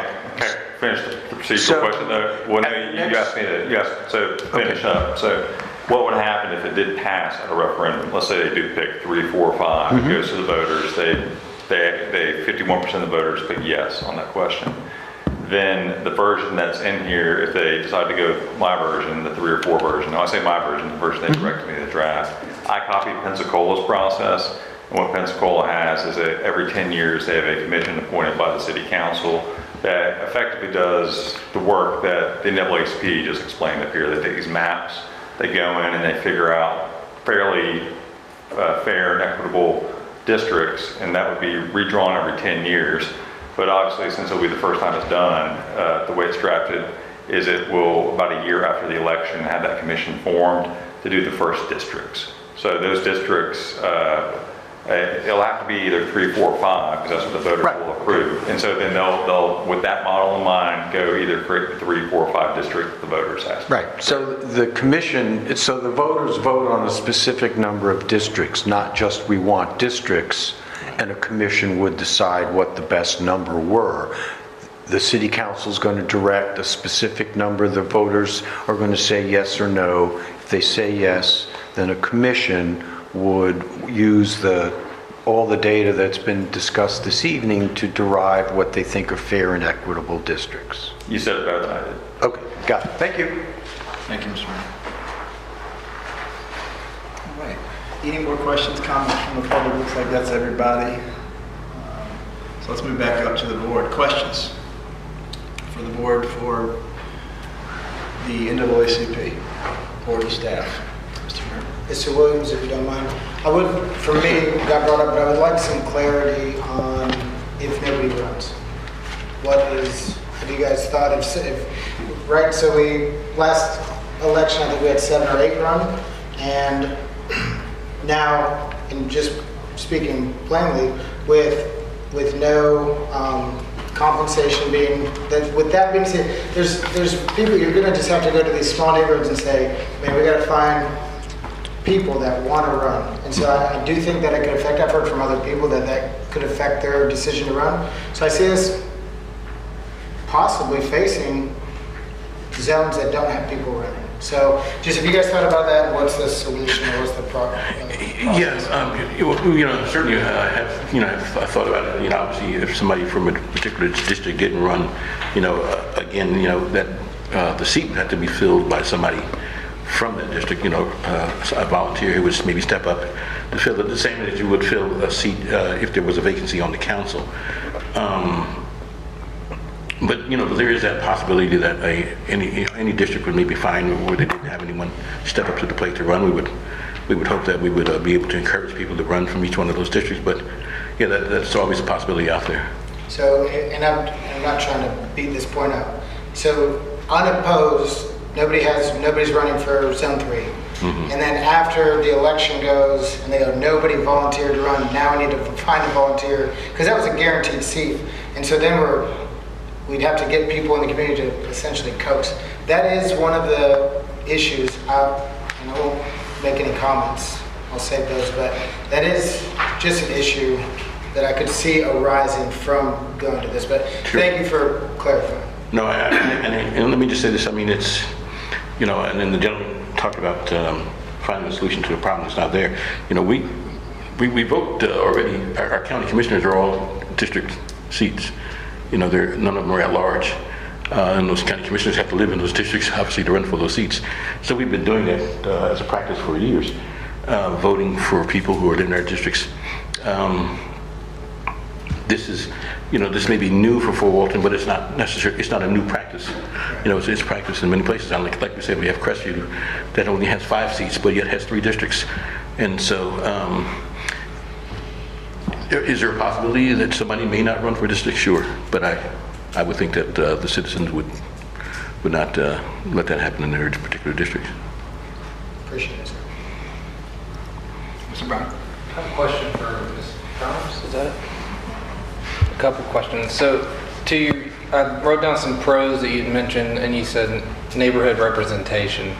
finish the procedural question though. Well, no, you asked me to, so finish up. So what would happen if it did pass at a referendum? Let's say they do pick 3, 4, 5, it goes to the voters, they 51% of the voters pick yes on that question. Then the version that's in here, if they decide to go with my version, the 3 or 4 version, now I say my version, the version they directed me to draft, I copied Pensacola's process, and what Pensacola has is that every 10 years they have a commission appointed by the city council that effectively does the work that the NAACP just explained up here. They take these maps, they go in and they figure out fairly fair and equitable districts, and that would be redrawn every 10 years. But obviously, since it'll be the first time it's done, the way it's drafted is it will, about a year after the election, have that commission formed to do the first districts. So those districts, it'll have to be either 3, 4, 5, because that's what the voters will approve. And so then they'll, with that model in mind, go either create the 3, 4, 5 district the voters ask. Right. So the commission, so the voters vote on a specific number of districts, not just we want districts, and a commission would decide what the best number were. The city council is going to direct a specific number. The voters are going to say yes or no. If they say yes, then a commission would use all the data that's been discussed this evening to derive what they think are fair and equitable districts. You said it better than I did. Okay, got it. Thank you. Thank you, Mr. Mayor. All right. Any more questions, comments from the public? Looks like that's everybody. So let's move back up to the board. Questions for the board for the NAACP, board and staff. Mr. Mayor. Mr. Williams, if you don't mind. I would, for me, it got brought up, but I would like some clarity on if nobody runs. Have you guys thought if right, so last election, I think we had 7 or 8 run, and now, and just speaking plainly, with no compensation being, with that being said, there's people, you're gonna just have to go to these small neighborhoods and say, man, we gotta find people that want to run. And so I do think that it could affect, I've heard from other people that could affect their decision to run. So I see us possibly facing zones that don't have people running. So just if you guys thought about that, what's the solution or what's the problem? Yes, certainly I've thought about it. Obviously, if somebody from a particular district didn't run, that the seat had to be filled by somebody from that district, a volunteer who would maybe step up to fill it the same as you would fill a seat if there was a vacancy on the council. But there is that possibility that any district would maybe find where they didn't have anyone step up to the plate to run. We would hope that we would be able to encourage people to run from each one of those districts. But yeah, that's always a possibility out there. So, and I'm not trying to beat this point up. So unopposed, nobody's running for Zone 3. Mm-hmm. And then after the election goes and they go, nobody volunteered to run, now we need to find a volunteer, because that was a guaranteed seat. And so then we'd have to get people in the community to essentially coax. That is one of the issues, and I won't make any comments, I'll save those, but that is just an issue that I could see arising from going to this. But sure. Thank you for clarifying. No, and let me just say this, it's, and then the gentleman talked about finding a solution to the problem that's not there. We vote already, our county commissioners are all district seats. None of them are at large. And those county commissioners have to live in those districts, obviously, to run for those seats. So we've been doing that as a practice for years, voting for people who are in our districts. This is, this may be new for Fort Walton, but it's not necessary. It's not a new practice. It's practice in many places. Like we said, we have Crestview that only has 5 seats, but yet has 3 districts. And so, is there a possibility that somebody may not run for district? Sure, but I would think that the citizens would not let that happen in their particular district. Appreciate it, sir. Mr. Brown. I have a question for Ms. Thomas. Is that it? A couple questions. So, I wrote down some pros that you mentioned, and you said neighborhood representation.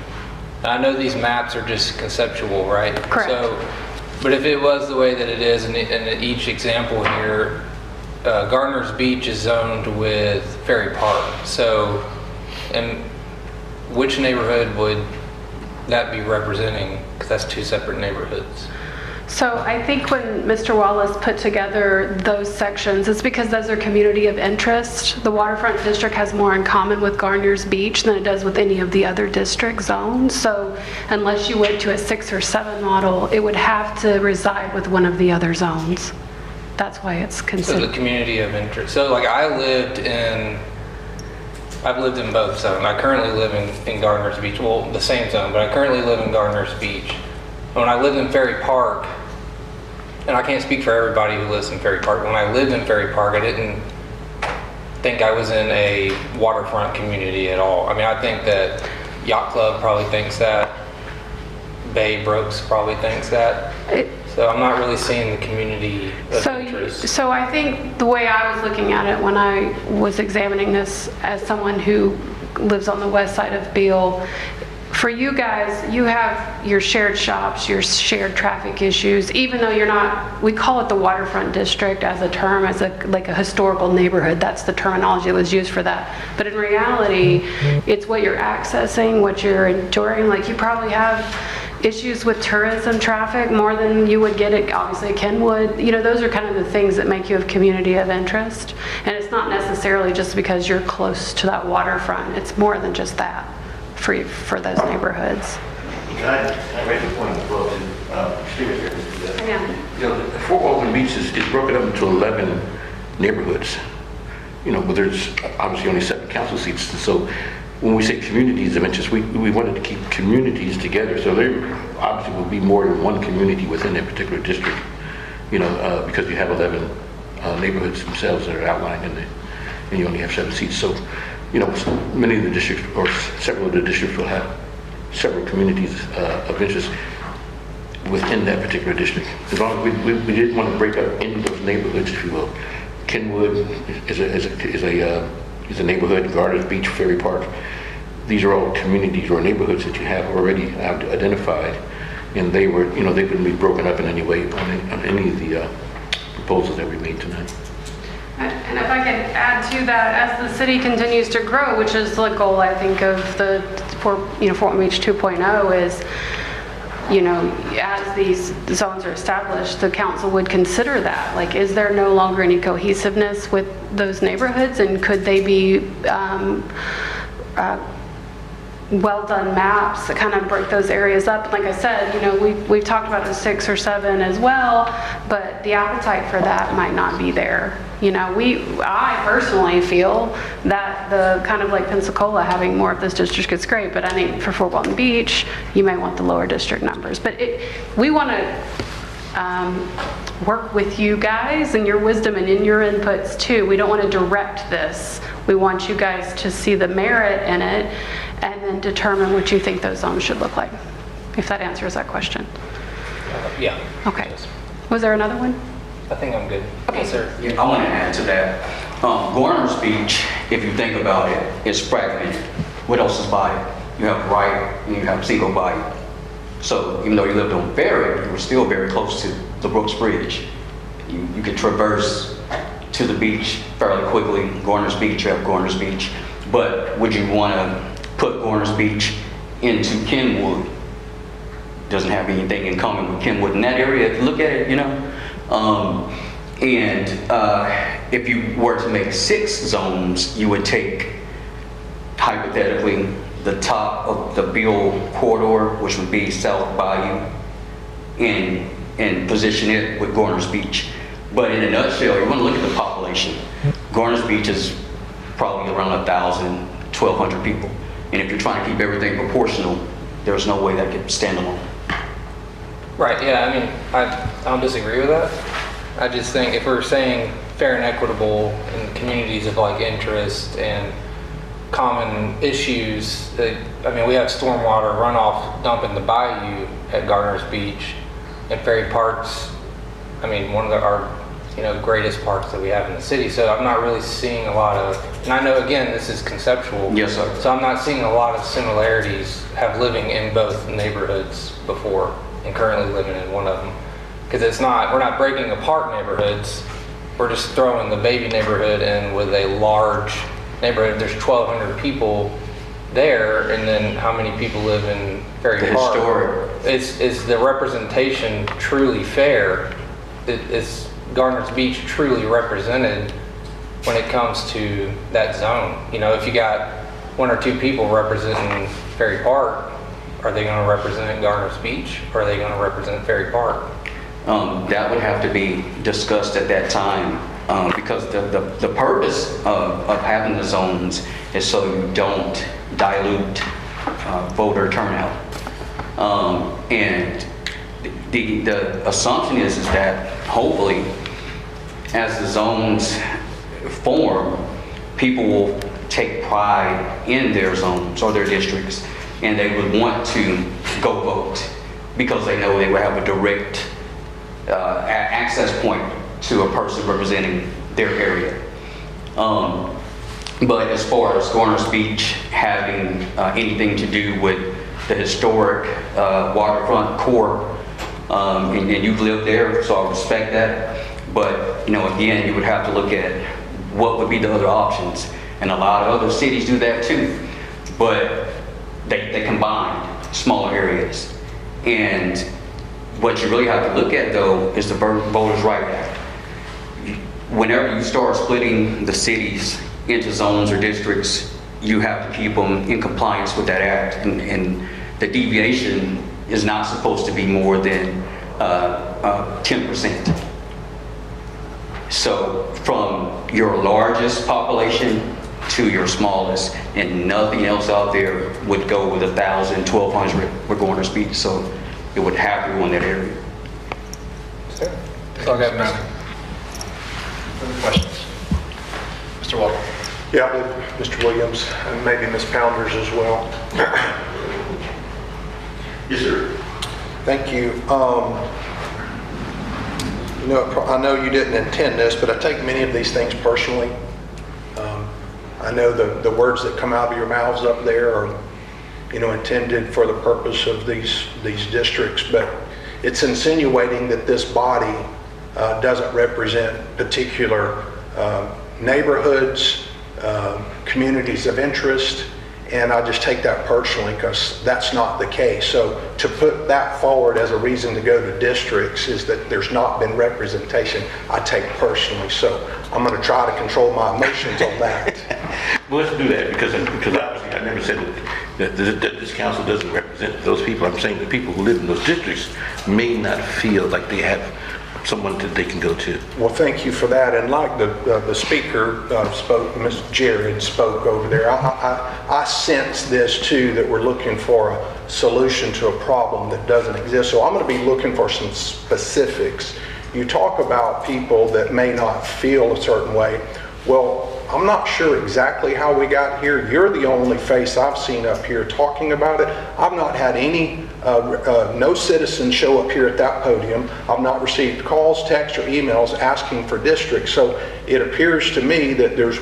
I know these maps are just conceptual, right? Correct. So, but if it was the way that it is in each example here, Gardner's Beach is zoned with Ferry Park. So, and which neighborhood would that be representing? Because that's two separate neighborhoods. So I think when Mr. Wallace put together those sections, it's because those are community of interest. The waterfront district has more in common with Garner's Beach than it does with any of the other district zones. So unless you went to a 6 or 7 model, it would have to reside with one of the other zones. That's why it's So considered. the community of interest. So like I've lived in both zones. I currently live in Garner's Beach. Well, the same zone, but I currently live in Garner's Beach. When I lived in Ferry Park, and I can't speak for everybody who lives in Ferry Park, when I lived in Ferry Park, I didn't think I was in a waterfront community at all. I mean, I think that Yacht Club probably thinks that. Bay Brooks probably thinks that. So I'm not really seeing the community of interest. So I think the way I was looking at it when I was examining this as someone who lives on the west side of Beale, for you guys, you have your shared shops, your shared traffic issues, even though you're not, we call it the waterfront district as a term, as like a historical neighborhood. That's the terminology that was used for that. But in reality, it's what you're accessing, what you're enduring. Like you probably have issues with tourism traffic more than you would get at obviously Kenwood. You know, those are kind of the things that make you a community of interest. And it's not necessarily just because you're close to that waterfront. It's more than just that for those neighborhoods. I read the point as well, and Steve here. Yeah. You know, Fort Walton Beach is broken up into 11 neighborhoods. You know, but there's obviously only 7 council seats. So when we say communities of interest, we wanted to keep communities together. So there obviously will be more than one community within that particular district. You know, because you have 11 neighborhoods themselves that are outlined in and you only have 7 seats. So, you know, many of the districts, or several of the districts, will have several communities of interest within that particular district. As long as we didn't want to break up any of those neighborhoods, if you will. Kenwood is a neighborhood, Garner's Beach, Ferry Park. These are all communities or neighborhoods that you have already identified, and they wouldn't be broken up in any way on any of the proposals that we made tonight. And if I could add to that, as the city continues to grow, which is the goal, I think, of the Fort Walton Beach 2.0 is, you know, as these zones are established, the council would consider that. Like, is there no longer any cohesiveness with those neighborhoods, and could they be well-done maps that kind of break those areas up? And like I said, you know, we've talked about a 6 or 7 as well, but the appetite for that might not be there. You know, I personally feel that the kind of like Pensacola having more of this district is great, but I think for Fort Walton Beach, you may want the lower district numbers. But we want to work with you guys and your wisdom and in your inputs too. We don't want to direct this. We want you guys to see the merit in it and then determine what you think those zones should look like, if that answers that question. Yeah. Okay. Was there another one? I think I'm good. Okay, sir. Yeah, I want to add to that. Garner's Beach, if you think about it, is fragmented. What else is by it? You have Wright and you have Cinco Bayou. So even though you lived on Ferry, you were still very close to the Brooks Bridge. You could traverse to the beach fairly quickly. Garner's Beach, you have Garner's Beach. But would you want to put Garner's Beach into Kenwood? Doesn't have anything in common with Kenwood in that area. If you look at it, you know. If you were to make 6 zones, you would take, hypothetically, the top of the Beale corridor, which would be South Bayou, and position it with Garner's Beach. But in a nutshell, you want to look at the population. Garner's Beach is probably around 1,000, 1,200 people. And if you're trying to keep everything proportional, there's no way that could stand alone. Right, yeah, I mean, I don't disagree with that. I just think if we're saying fair and equitable and communities of like interest and common issues, I mean, we have stormwater runoff dump in the bayou at Garner's Beach and Ferry Park's, I mean, one of our greatest parks that we have in the city. So I'm not really seeing a lot of, and I know again, this is conceptual. Yes, sir. So I'm not seeing a lot of similarities have living in both neighborhoods before and currently living in one of them. Because we're not breaking apart neighborhoods. We're just throwing the baby neighborhood in with a large neighborhood. There's 1,200 people there, and then how many people live in Ferry The Park? historic. Is the representation truly fair? Is Garner's Beach truly represented when it comes to that zone? You know, if you got 1 or 2 people representing Ferry Park, are they going to represent Garner's Beach, or are they going to represent Ferry Park? That would have to be discussed at that time, because the purpose of having the zones is so you don't dilute voter turnout. And the assumption is that hopefully as the zones form, people will take pride in their zones or their districts, and they would want to go vote because they know they will have a direct access point to a person representing their area. But as far as Garner's Beach having anything to do with the historic waterfront core, and you've lived there, so I respect that. But, you know, again, you would have to look at what would be the other options. And a lot of other cities do that too. But they combine smaller areas. And what you really have to look at, though, is the Voters' Right Act. Whenever you start splitting the cities into zones or districts, you have to keep them in compliance with that act. And the deviation is not supposed to be more than 10%. So from your largest population to your smallest, and nothing else out there would go with 1,000, 1,200 with Garner's Beach. So it would have to go in that area. That's all I got, Madam. Further questions? Mr. Walker. Yeah, I believe Mr. Williams and maybe Ms. Pounders as well. Yes, sir. Thank you. You know, I know you didn't intend this, but I take many of these things personally. I know the words that come out of your mouths up there are, you know, intended for the purpose of these districts, but it's insinuating that this body doesn't represent particular neighborhoods, communities of interest, and I just take that personally because that's not the case. So to put that forward as a reason to go to districts is that there's not been representation, I take personally. So I'm going to try to control my emotions on that. Well, let's do that because obviously I never said that this council doesn't represent those people. I'm saying the people who live in those districts may not feel like they have someone that they can go to. Well, thank you for that. And like the speaker spoke, Ms. Jared spoke over there, I sense this too, that we're looking for a solution to a problem that doesn't exist. So I'm going to be looking for some specifics. You talk about people that may not feel a certain way. Well, I'm not sure exactly how we got here. You're the only face I've seen up here talking about it. I've not had any, no citizen show up here at that podium. I've not received calls, texts, or emails asking for districts. So it appears to me that there's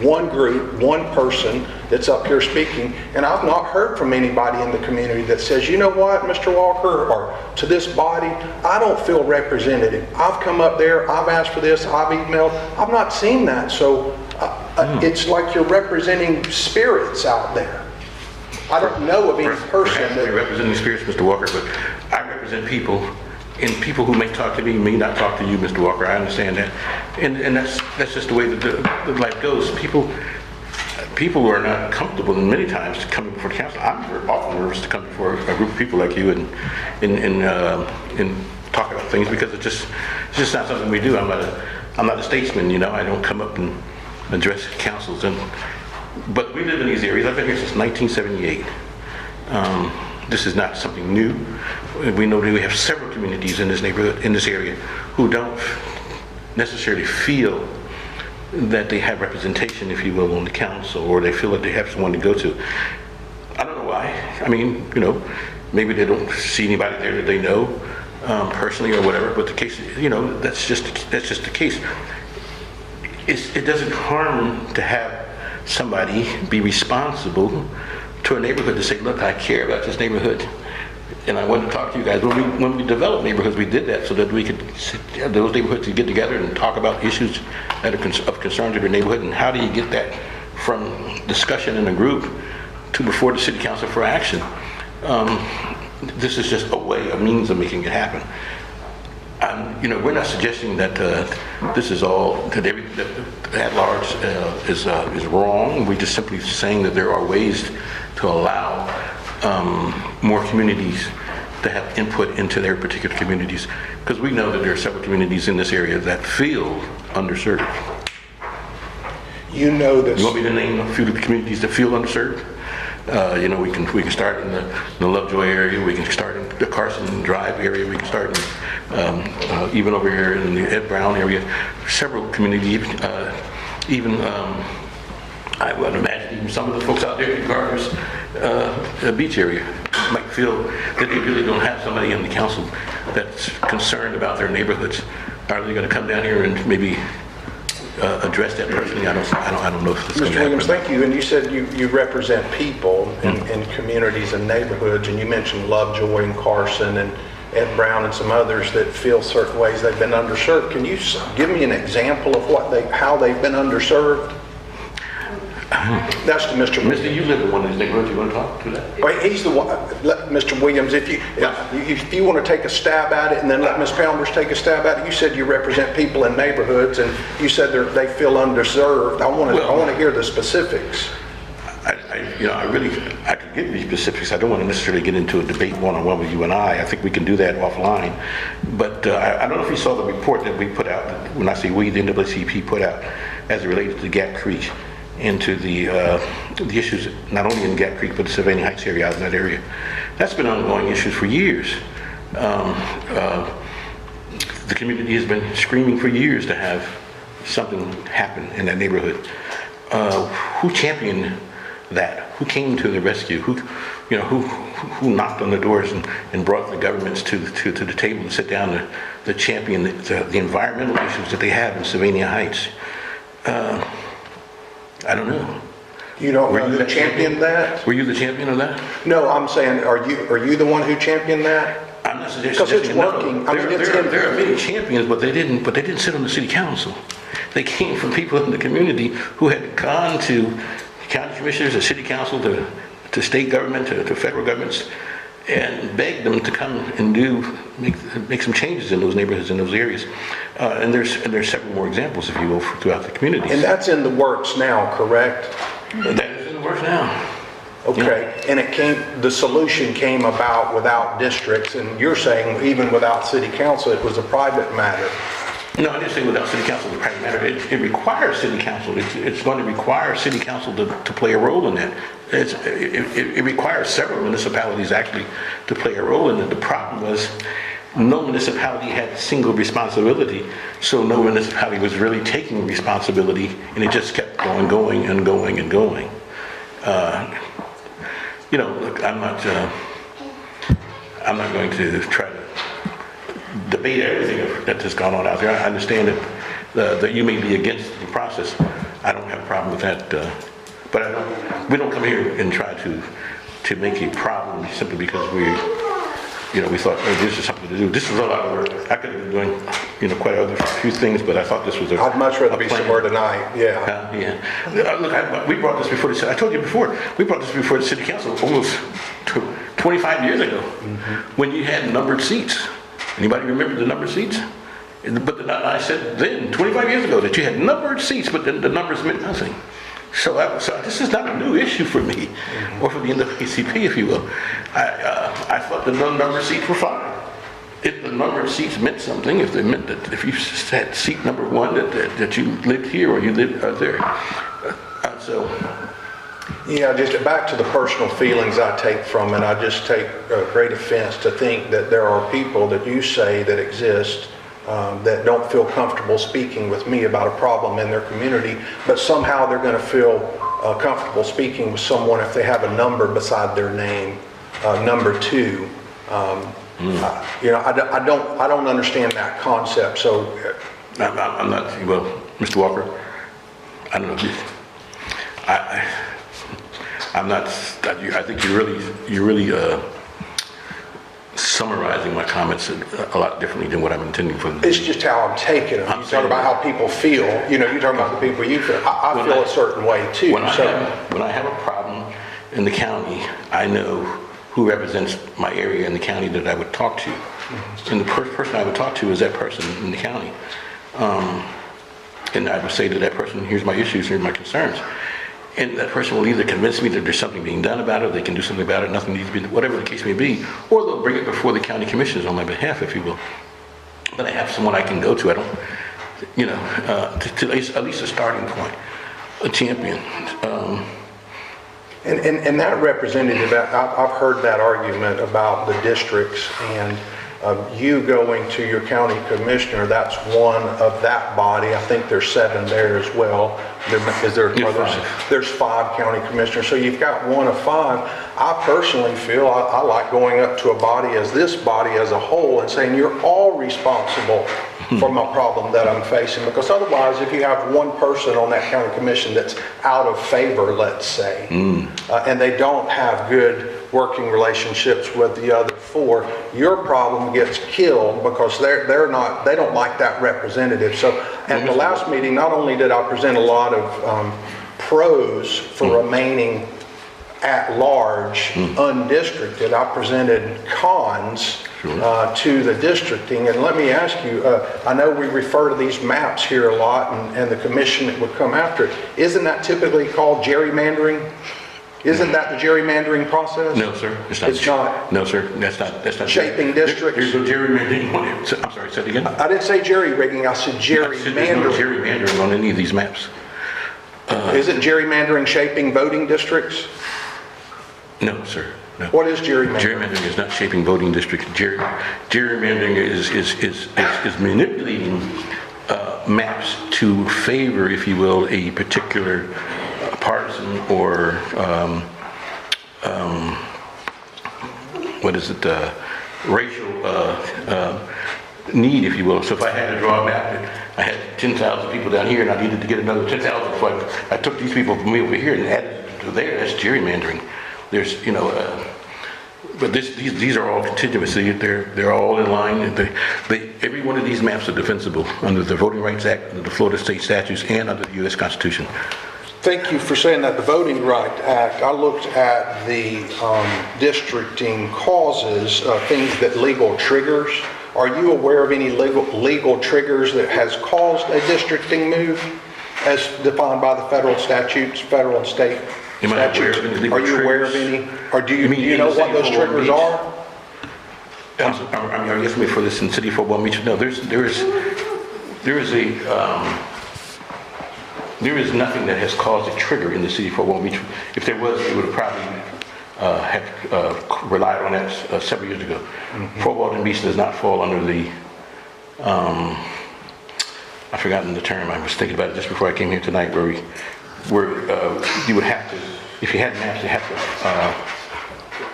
one group, one person that's up here speaking, and I've not heard from anybody in the community that says, you know what, Mr. Walker, or to this body, I don't feel represented. I've come up there, I've asked for this, I've emailed, I've not seen that. So it's like you're representing spirits out there. I don't know of any person that... You're representing spirits, Mr. Walker, but I represent people, and people who may talk to me may not talk to you, Mr. Walker. I understand that, and that's just the way that the life goes. People are not comfortable many times coming before the council. I'm very often nervous to come before a group of people like you and talk about things because it's just not something we do. I'm not a statesman, you know. I don't come up and address councils, but we live in these areas. I've been here since 1978. This is not something new. We know that we have several communities in this neighborhood, in this area, who don't necessarily feel that they have representation, if you will, on the council, or they feel that they have someone to go to. I don't know why. I mean, you know, maybe they don't see anybody there that they know personally or whatever, but the case, you know, that's just the case. It doesn't harm to have somebody be responsible to a neighborhood to say, look, I care about this neighborhood, and I want to talk to you guys. When we developed neighborhoods, we did that so that we could those neighborhoods could get together and talk about issues that are of concern to their neighborhood. And how do you get that from discussion in a group to before the city council for action. This is just a means of making it happen. You know, we're not suggesting that this is all, that at large is wrong. We're just simply saying that there are ways to allow more communities to have input into their particular communities, because we know that there are several communities in this area that feel underserved. You know this. You want me to name a few of the communities that feel underserved? You know, we can start in the Lovejoy area, we can start in the Carson Drive area, we can start in, even over here in the Ed Brown area, several communities, even I would imagine even some of the folks out there in Garner's Beach area might feel that they really don't have somebody in the council that's concerned about their neighborhoods. Are they going to come down here and maybe address that personally? I don't know if it's going to Mr. Williams, happen. thank you. And you said you represent people in communities and neighborhoods, and you mentioned Lovejoy and Carson and Ed Brown and some others that feel certain ways they've been underserved. Can you give me an example of how they've been underserved? That's to Mr. Williams. Mr., you live in one of these neighborhoods. You want to talk to that? Wait, he's the one. Mr. Williams, if you want to take a stab at it and then let Ms. Palmers take a stab at it, you said you represent people in neighborhoods and you said they feel underserved. I want to hear the specifics. I could get these specifics. I don't want to necessarily get into a debate one-on-one with you and I. I think we can do that offline. But I don't know if you saw the report that we put out. When I say we, the NAACP put out as it related to Gap Creek, into the issues not only in Gap Creek but the Sylvania Heights area, out in that area. That's been ongoing issues for years. The community has been screaming for years to have something happen in that neighborhood. Who championed that? Who came to the rescue? Who knocked on the doors and brought the governments to the table to sit down to champion the environmental issues that they have in Sylvania Heights? I don't know. You don't know who championed that? Were you the champion of that? No, I'm saying, are you the one who championed that? I'm not suggesting. Because it's working. There are many champions, but they didn't sit on the city council. They came from people in the community who had gone to county commissioners, the city council, to state government, to federal governments, and begged them to come and make some changes in those neighborhoods, in those areas. And there's several more examples, if you will, throughout the communities. And that's in the works now, correct? That is in the works now. Okay, yeah. And the solution came about without districts, and you're saying even without city council, it was a private matter. No, I didn't say without city council, the private matter. It requires city council. It's going to require city council to play a role in that. It requires several municipalities actually to play a role in it. The problem was no municipality had single responsibility, so no municipality was really taking responsibility, and it just kept going and going and going. Look, I'm not going to try to debate everything that has gone on out there. I understand that you may be against the process. I don't have a problem with that, but we don't come here and try to make a problem simply because we thought, oh, this is something to do. This is a lot of work. I could have been doing, quite a few things, but I thought this was I'd much rather be somewhere tonight. Yeah. Look, we brought this before I told you before. We brought this before the city council almost 25 years ago, when you had numbered seats. Anybody remember the numbered seats? But I said then, 25 years ago, that you had numbered seats, but then the numbers meant nothing. So this is not a new issue for me, or for the NAACP, if you will. I thought the numbered seats were fine. If the numbered seats meant something, if they meant that if you had seat number one, that you lived here or you lived there. Yeah, just back to the personal feelings I take from it, I just take great offense to think that there are people that you say that exist that don't feel comfortable speaking with me about a problem in their community, but somehow they're going to feel comfortable speaking with someone if they have a number beside their name, number 2. I don't understand that concept. So I'm not. Well, Mr. Walker, I don't know. I'm not. I think you're really summarizing my comments a lot differently than what I'm intending for. It's just how I'm taking them. You talk about how people feel. You're talking about the people you feel. I feel a certain way too. When I have a problem in the county, I know who represents my area in the county that I would talk to. And the first person I would talk to is that person in the county. And I would say to that person, here's my issues, here's my concerns. And that person will either convince me that there's something being done about it, they can do something about it, nothing needs to be, whatever the case may be, or they'll bring it before the county commissioners on my behalf, if you will. But I have someone I can go to. I don't, you know, to at least a starting point, a champion. And that representative, I've heard that argument about the districts and you going to your county commissioner. That's one of that body. I think there's 7 there as well. There's 5 county commissioners. So you've got one of 5. I personally feel I like going up to a body as this body as a whole and saying you're all responsible for my problem that I'm facing, because otherwise if you have one person on that county commission that's out of favor, let's say, and they don't have good working relationships with the other 4, your problem gets killed because they don't like that representative. So at the last meeting, not only did I present a lot of pros for remaining at large, undistricted, I presented cons to the districting. And let me ask you, I know we refer to these maps here a lot, and the commission that would come after it. Isn't that typically called gerrymandering? Isn't that the gerrymandering process? No, sir. It's not. No, sir. That's not. Shaping districts? There's no gerrymandering on it. I'm sorry, say it again. I didn't say jerry-rigging, I said gerrymandering. There's no gerrymandering on any of these maps. Isn't gerrymandering shaping voting districts? No, sir. No. What is gerrymandering? Gerrymandering is not shaping voting districts. Gerrymandering is manipulating maps to favor, if you will, a particular partisan or racial need, if you will. So if I had to draw a map, I had 10,000 people down here and I needed to get another 10,000, so I took these people from me over here and added to there. That's gerrymandering. There's, you know, but these are all contiguous. They're all in line. Every one of these maps are defensible under the Voting Rights Act, under the Florida State statutes, and under the U.S. Constitution. Thank you for saying that. The Voting Rights Act, I looked at the districting causes, things that legal triggers. Are you aware of any legal triggers that has caused a districting move as defined by the federal statutes, federal and state statutes? Are you aware of any? Or do you know what those triggers are? Are you asking me for this in City of Fort Walton Beach? No, there is nothing that has caused a trigger in the City of Fort Walton Beach. If there was, it would have probably have relied on that several years ago. Fort Walton Beach does not fall under the, I've forgotten the term, I was thinking about it just before I came here tonight, where you would have to, if you had maps, you have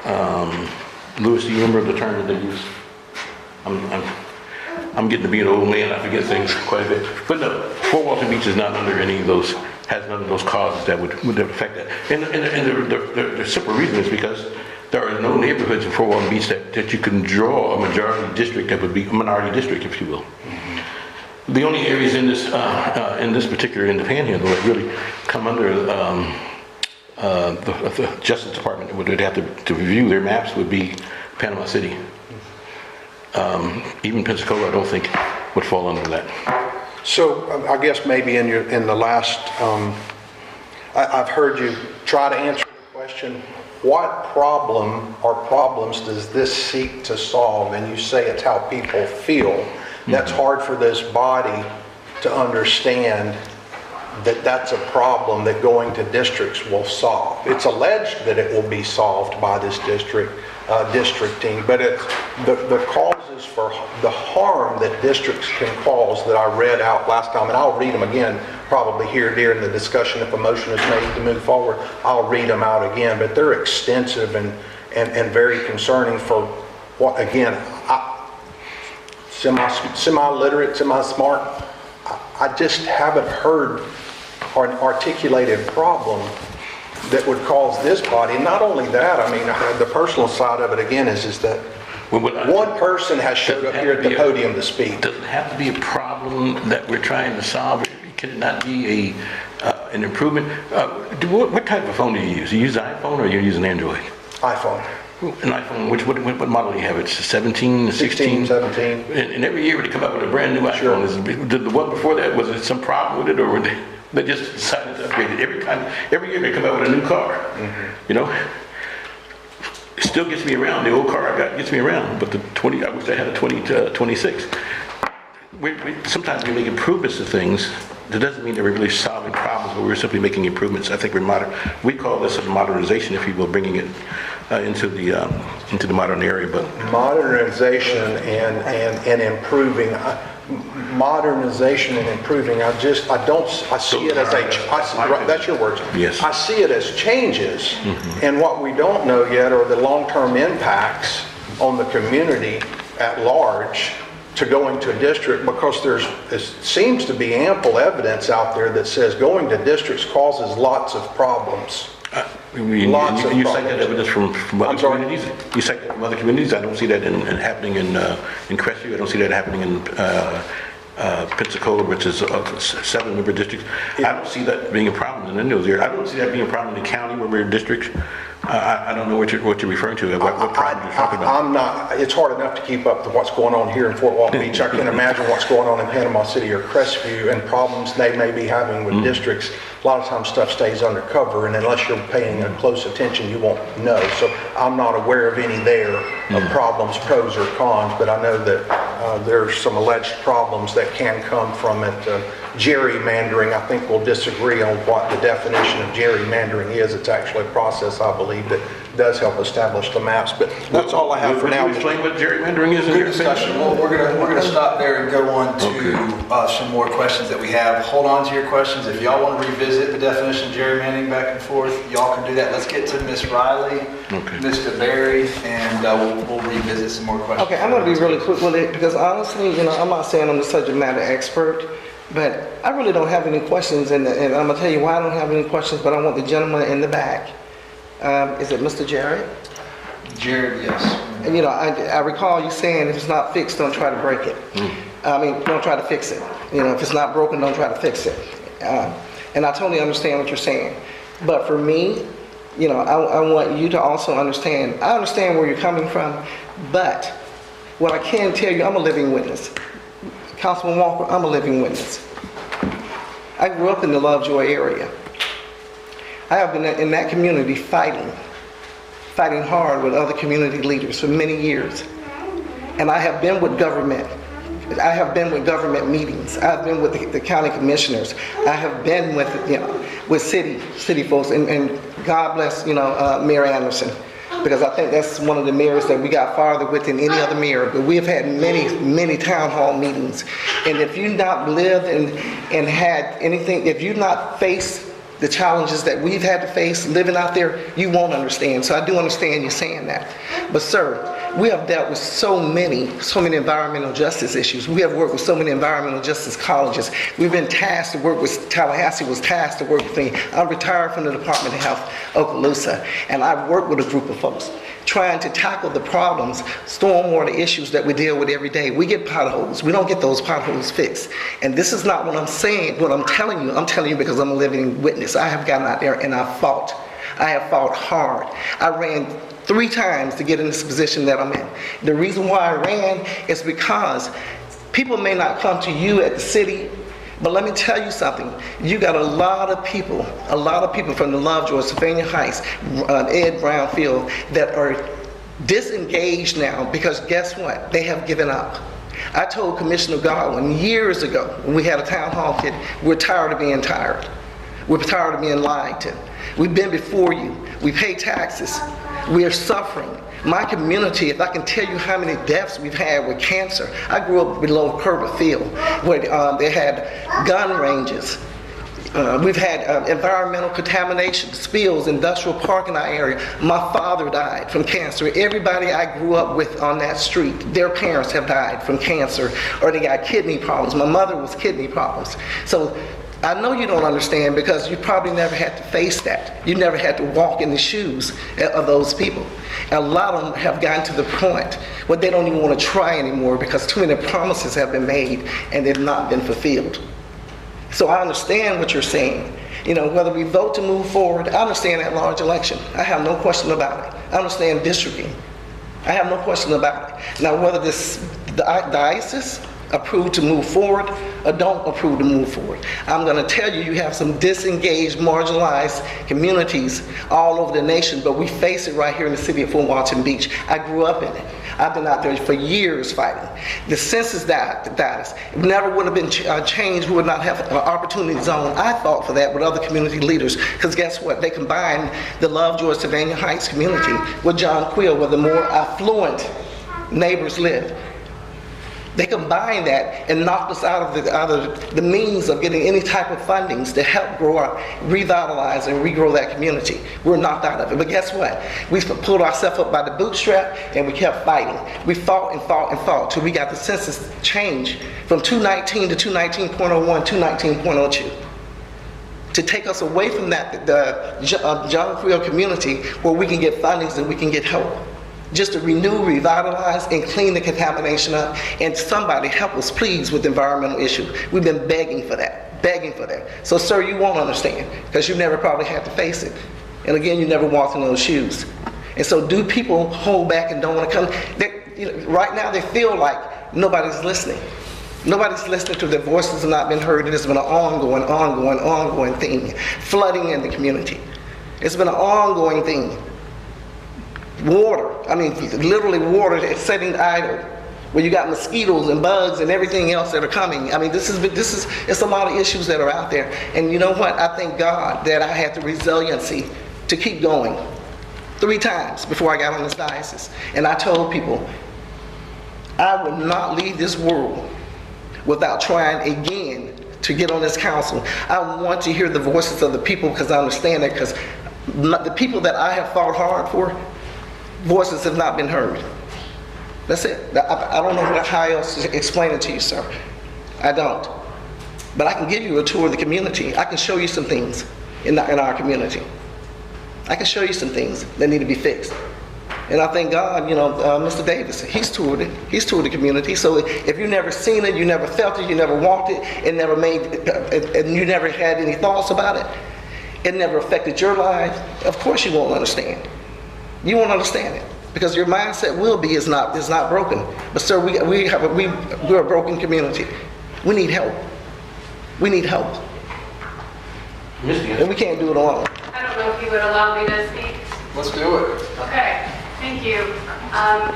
to, Louis, do you remember the term that they use? I'm getting to be an old man, I forget things quite a bit. But no, Fort Walton Beach is not under any of those, has none of those causes that would affect that. And the simple reason is because there are no neighborhoods in Fort Walton Beach that you can draw a majority district that would be a minority district, if you will. The only areas in this particular in the Panhandle that really come under the Justice Department would have to review their maps would be Panama City. Even Pensacola, I don't think would fall under that. So I guess maybe in the last, I've heard you try to answer the question. What problem or problems does this seek to solve? And you say it's how people feel. That's hard for this body to understand that that's a problem that going to districts will solve. It's alleged that it will be solved by this districting, but it's the causes for the harm that districts can cause that I read out last time, and I'll read them again probably here during the discussion if a motion is made to move forward. I'll read them out again, but they're extensive and very concerning for what, again, semi-literate, semi-smart. I just haven't heard an articulated problem that would cause this body. Not only that, I mean, the personal side of it again is that one person has showed up here at the podium to speak. Does it have to be a problem that we're trying to solve? Can it not be an improvement. What type of phone do you use? Do you use an iPhone or you use an Android? iPhone. An iPhone, what model do you have? It's 17, 16? 17. And every year they come out with a brand new iPhone. Did the one before that, was it some problem with it, or were they just decided to upgrade it? Every year they come out with a new car, you know? It still gets me around. The old car I got gets me around, but the 20, I wish I had a 26. Sometimes we make improvements to things. That doesn't mean that we're really solving problems, but we're simply making improvements. I think we call this a modernization, if you will, bringing it into the modern area. But Modernization and improving. Modernization and improving. I see it as that's your words. Yes. I see it as changes, and what we don't know yet are the long-term impacts on the community at large to going to a district, because there seems to be ample evidence out there that says going to districts causes lots of problems. You cite that evidence from other communities? You cite that from other communities? I don't see that happening in Crestview. I don't see that happening in Pensacola, which is a 7-member district. I don't see that being a problem in any of those areas. I don't see that being a problem in the county where we're districts. I don't know what you're referring to, what problem you're talking about. I'm not, it's hard enough to keep up to what's going on here in Fort Walton Beach. I can't imagine what's going on in Panama City or Crestview and problems they may be having with districts. A lot of times stuff stays undercover, and unless you're paying close attention, you won't know. So I'm not aware of any there of problems, pros or cons, but I know that there's some alleged problems that can come from it. Gerrymandering, I think we'll disagree on what the definition of gerrymandering is. It's actually a process, I believe, that does help establish the maps. But that's all I have for now. Can you explain what gerrymandering is? Good discussion. Well, we're gonna stop there and go on to some more questions that we have. Hold on to your questions. If y'all want to revisit the definition of gerrymandering back and forth, y'all can do that. Let's get to Ms. Riley, Mr. Berry, and we'll revisit some more questions. Okay, I'm going to be really quick with it because honestly, I'm not saying I'm the subject matter expert, but I really don't have any questions, and I'm going to tell you why I don't have any questions, but I want the gentleman in the back. Is it Mr. Jared? Jared, yes. And I recall you saying if it's not fixed, don't try to break it. Don't try to fix it. If it's not broken, don't try to fix it. And I totally understand what you're saying. But for me, I want you to also understand, I understand where you're coming from, but what I can tell you, I'm a living witness. Councilman Walker, I'm a living witness. I grew up in the Lovejoy area. I have been in that community fighting hard with other community leaders for many years. And I have been with government. I have been with government meetings. I've been with the county commissioners. I have been with city folks, and God bless, Mayor Anderson, because I think that's one of the mayors that we got farther with than any other mayor. But we have had many town hall meetings. And if you've not lived and had anything, if you've not faced the challenges that we've had to face living out there, you won't understand. So I do understand you saying that. But sir, we have dealt with so many environmental justice issues. We have worked with so many environmental justice colleges. We've been tasked to work with, Tallahassee was tasked to work with me. I'm retired from the Department of Health, Okaloosa, and I've worked with a group of folks trying to tackle the problems, stormwater issues that we deal with every day. We get potholes. We don't get those potholes fixed. And this is not what I'm saying, what I'm telling you because I'm a living witness. I have gotten out there and I fought. I have fought hard. I ran 3 times to get in this position that I'm in. The reason why I ran is because people may not come to you at the city, but let me tell you something. You got a lot of people from the Lovejoy, Sylvania Heights, Ed Brownfield that are disengaged now because guess what? They have given up. I told Commissioner Godwin years ago when we had a town hall kid, we're tired of being tired. We're tired of being lied to. We've been before you. We pay taxes. We are suffering. My community, if I can tell you how many deaths we've had with cancer. I grew up below Kerber Field where they had gun ranges. We've had environmental contamination, spills, industrial park in our area. My father died from cancer. Everybody I grew up with on that street, their parents have died from cancer or they got kidney problems. My mother was kidney problems. So I know you don't understand because you probably never had to face that. You never had to walk in the shoes of those people. And a lot of them have gotten to the point where they don't even want to try anymore because too many promises have been made and they've not been fulfilled. So I understand what you're saying. You know, whether we vote to move forward, I understand that large election. I have no question about it. I understand districting. I have no question about it. Now, whether the ISIS approve to move forward or don't approve to move forward, I'm going to tell you, you have some disengaged, marginalized communities all over the nation, but we face it right here in the city of Fort Walton Beach. I grew up in it. I've been out there for years fighting. The census data never would have been changed. We would not have an opportunity zone. I fought for that with other community leaders, because guess what? They combined the Lovejoy Sylvania Heights community with John Quill, where the more affluent neighbors live. They combined that and knocked us out of the means of getting any type of fundings to help grow revitalize and regrow that community. We're knocked out of it. But guess what? We pulled ourselves up by the bootstrap and we kept fighting. We fought and fought and fought till we got the census change from 219 to 219.01 to 219.02. To take us away from that, the John Quill community, where we can get fundings and we can get help. Just to renew, revitalize, and clean the contamination up. And somebody help us, please, with the environmental issue. We've been begging for that, begging for that. So, sir, you won't understand, because you never probably had to face it. And again, you never walked in those shoes. And so do people hold back and don't want to come? Right now, they feel like nobody's listening. Nobody's listening to their voices have not been heard. It has been an ongoing thing. Flooding in the community. It's been an ongoing thing. Water, I mean, literally water that's sitting idle, where you got mosquitoes and bugs and everything else that are coming. I mean, it's a lot of issues that are out there. And you know what? I thank God that I had the resiliency to keep going 3 times before I got on this diocese. And I told people, I will not leave this world without trying again to get on this council. I want to hear the voices of the people, because I understand that, because the people that I have fought hard for, voices have not been heard. That's it. I don't know how else to explain it to you, sir. I don't. But I can give you a tour of the community. I can show you some things in our community. I can show you some things that need to be fixed. And I thank God, Mr. Davis, he's toured it. He's toured the community. So if you've never seen it, you never felt it, you never walked it, and you never had any thoughts about it, it never affected your life, of course you won't understand. You won't understand it, because your mindset is not broken. But sir, we're a broken community. We need help. We need help. And we can't do it alone. I don't know if you would allow me to speak. Let's do it. Okay, thank you. I'm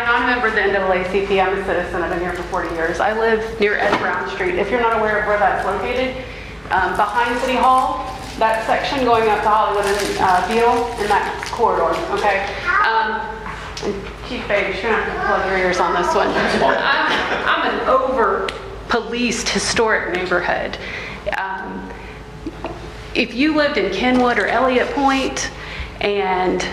not a member of the NAACP. I'm a citizen. I've been here for 40 years. I live near Ed Brown Street. If you're not aware of where that's located, behind City Hall, that section going up to Hollywood and Beale in that corridor, okay? And Chief Bates, you're going to have to plug your ears on this one. I'm an over-policed historic neighborhood. If you lived in Kenwood or Elliott Point, and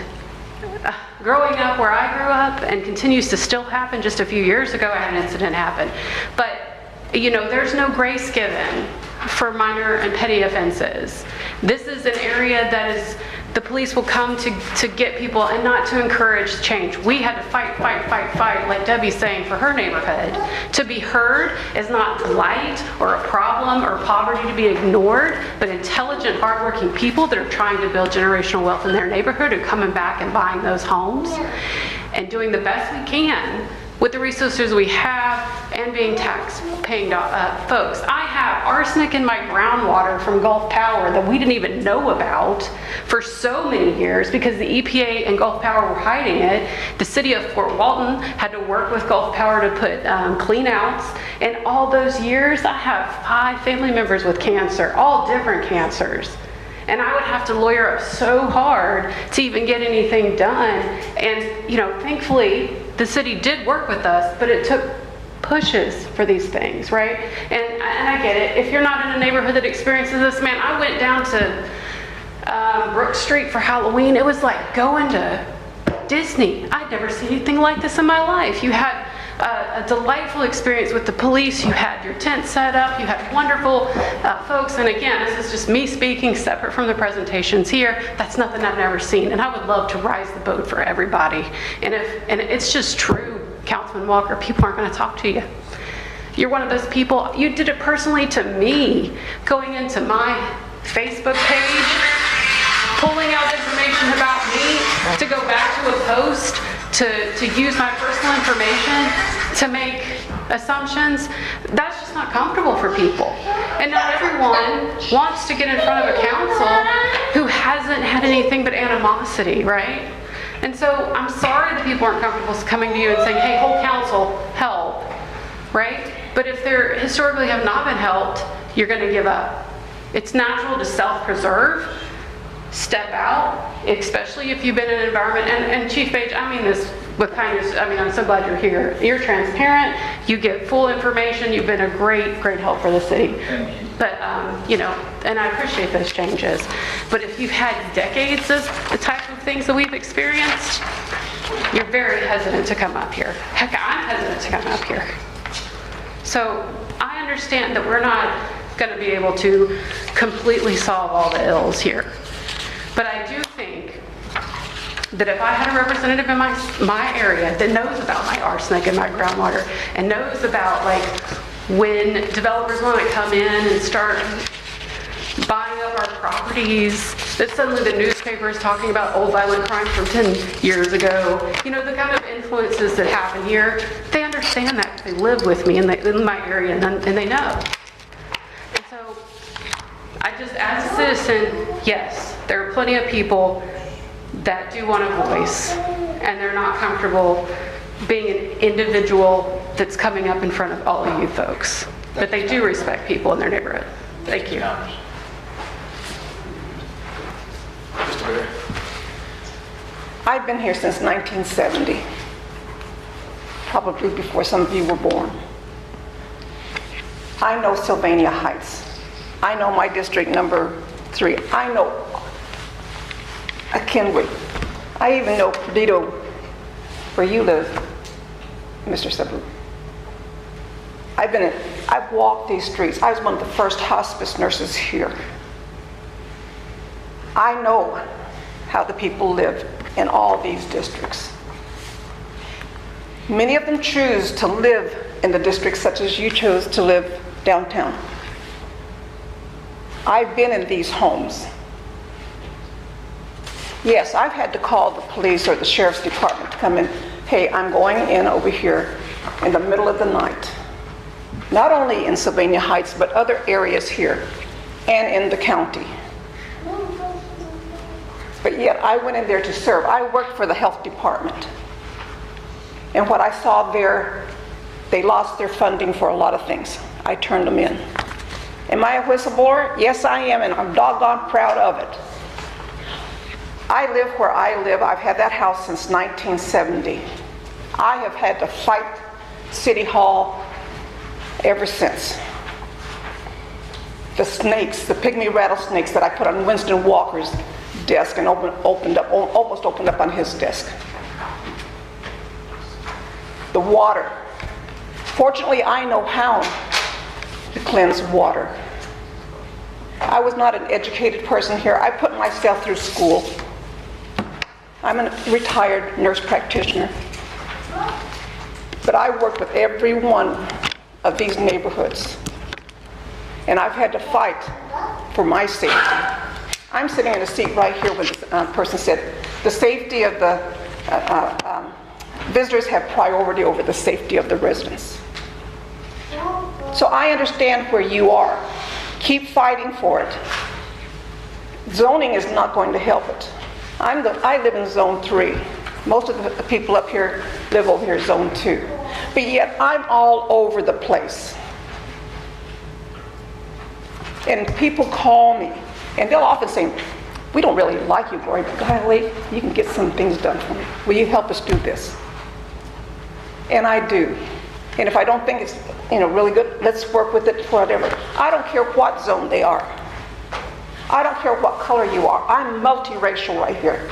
growing up where I grew up, and continues to still happen, just a few years ago I had an incident happen. But, there's no grace given for minor and petty offenses. This is an area that the police will come to get people and not to encourage change. We had to fight, like Debbie's saying, for her neighborhood. To be heard is not blight or a problem or poverty to be ignored, but intelligent, hardworking people that are trying to build generational wealth in their neighborhood are coming back and buying those homes and doing the best we can with the resources we have and being tax-paying folks. I have arsenic in my groundwater from Gulf Power that we didn't even know about for so many years because the EPA and Gulf Power were hiding it. The city of Fort Walton had to work with Gulf Power to put clean outs. And all those years, I have 5 family members with cancer, all different cancers. And I would have to lawyer up so hard to even get anything done. And, thankfully, the city did work with us, but it took pushes for these things, right? And I get it. If you're not in a neighborhood that experiences this, man, I went down to Brook Street for Halloween. It was like going to Disney. I'd never seen anything like this in my life. You had a delightful experience with the police. You had your tent set up. You had wonderful folks. And again, this is just me speaking separate from the presentations here. That's nothing I've never seen. And I would love to rise the boat for everybody. And it's just true, Councilman Walker, people aren't going to talk to you. You're one of those people, you did it personally to me, going into my Facebook page, pulling out information about me, to go back to a post, to use my personal information, to make assumptions. That's just not comfortable for people. And not everyone wants to get in front of a council who hasn't had anything but animosity, right? And so I'm sorry that people aren't comfortable coming to you and saying, hey, whole council, help, right? But if they historically have not been helped, you're going to give up. It's natural to self-preserve, step out, especially if you've been in an environment, and Chief Page, I mean this with kindness, I mean, I'm so glad you're here. You're transparent, you get full information, you've been a great, great help for the city. But, you know, and I appreciate those changes. But if you've had decades of the type of things that we've experienced, you're very hesitant to come up here. Heck, I'm hesitant to come up here. So I understand that we're not going to be able to completely solve all the ills here. But I do think that if I had a representative in my area that knows about my arsenic and my groundwater, and knows about like when developers want to come in and start buying up our properties, that suddenly the newspaper is talking about old violent crimes from 10 years ago, you know, the kind of influences that happen here, they understand that. They live with me in my area, and they know. And so I just, as a citizen, yes, there are plenty of people that do want a voice, and they're not comfortable being an individual that's coming up in front of all of you folks. But they do respect people in their neighborhood. Thank you. I've been here since 1970, probably before some of you were born. I know Sylvania Heights. I know my district number 3. I know Kenwood. I even know Perdido, where you live, Mr. Sabu. I've walked these streets. I was one of the first hospice nurses here. I know how the people live in all these districts. Many of them choose to live in the districts such as you chose to live downtown. I've been in these homes. Yes, I've had to call the police or the sheriff's department to come in. Hey, I'm going in over here in the middle of the night. Not only in Sylvania Heights, but other areas here and in the county. But yet I went in there to serve. I worked for the health department. And what I saw there, they lost their funding for a lot of things. I turned them in. Am I a whistleblower? Yes, I am, and I'm doggone proud of it. I live where I live. I've had that house since 1970. I have had to fight City Hall ever since. The snakes, the pygmy rattlesnakes that I put on Winston Walker's desk and almost opened up on his desk. The water. Fortunately, I know how to cleanse water. I was not an educated person here. I put myself through school. I'm a retired nurse practitioner. But I worked with every one of these neighborhoods. And I've had to fight for my safety. I'm sitting in a seat right here when the person said, the safety of the visitors have priority over the safety of the residents. So I understand where you are. Keep fighting for it. Zoning is not going to help it. I live in Zone 3. Most of the people up here live over here Zone 2. But yet I'm all over the place. And people call me, and they'll often say, we don't really like you, Gloria, but golly, you can get some things done for me. Will you help us do this? And I do. And if I don't think it's really good, let's work with it for whatever. I don't care what zone they are. I don't care what color you are. I'm multiracial right here.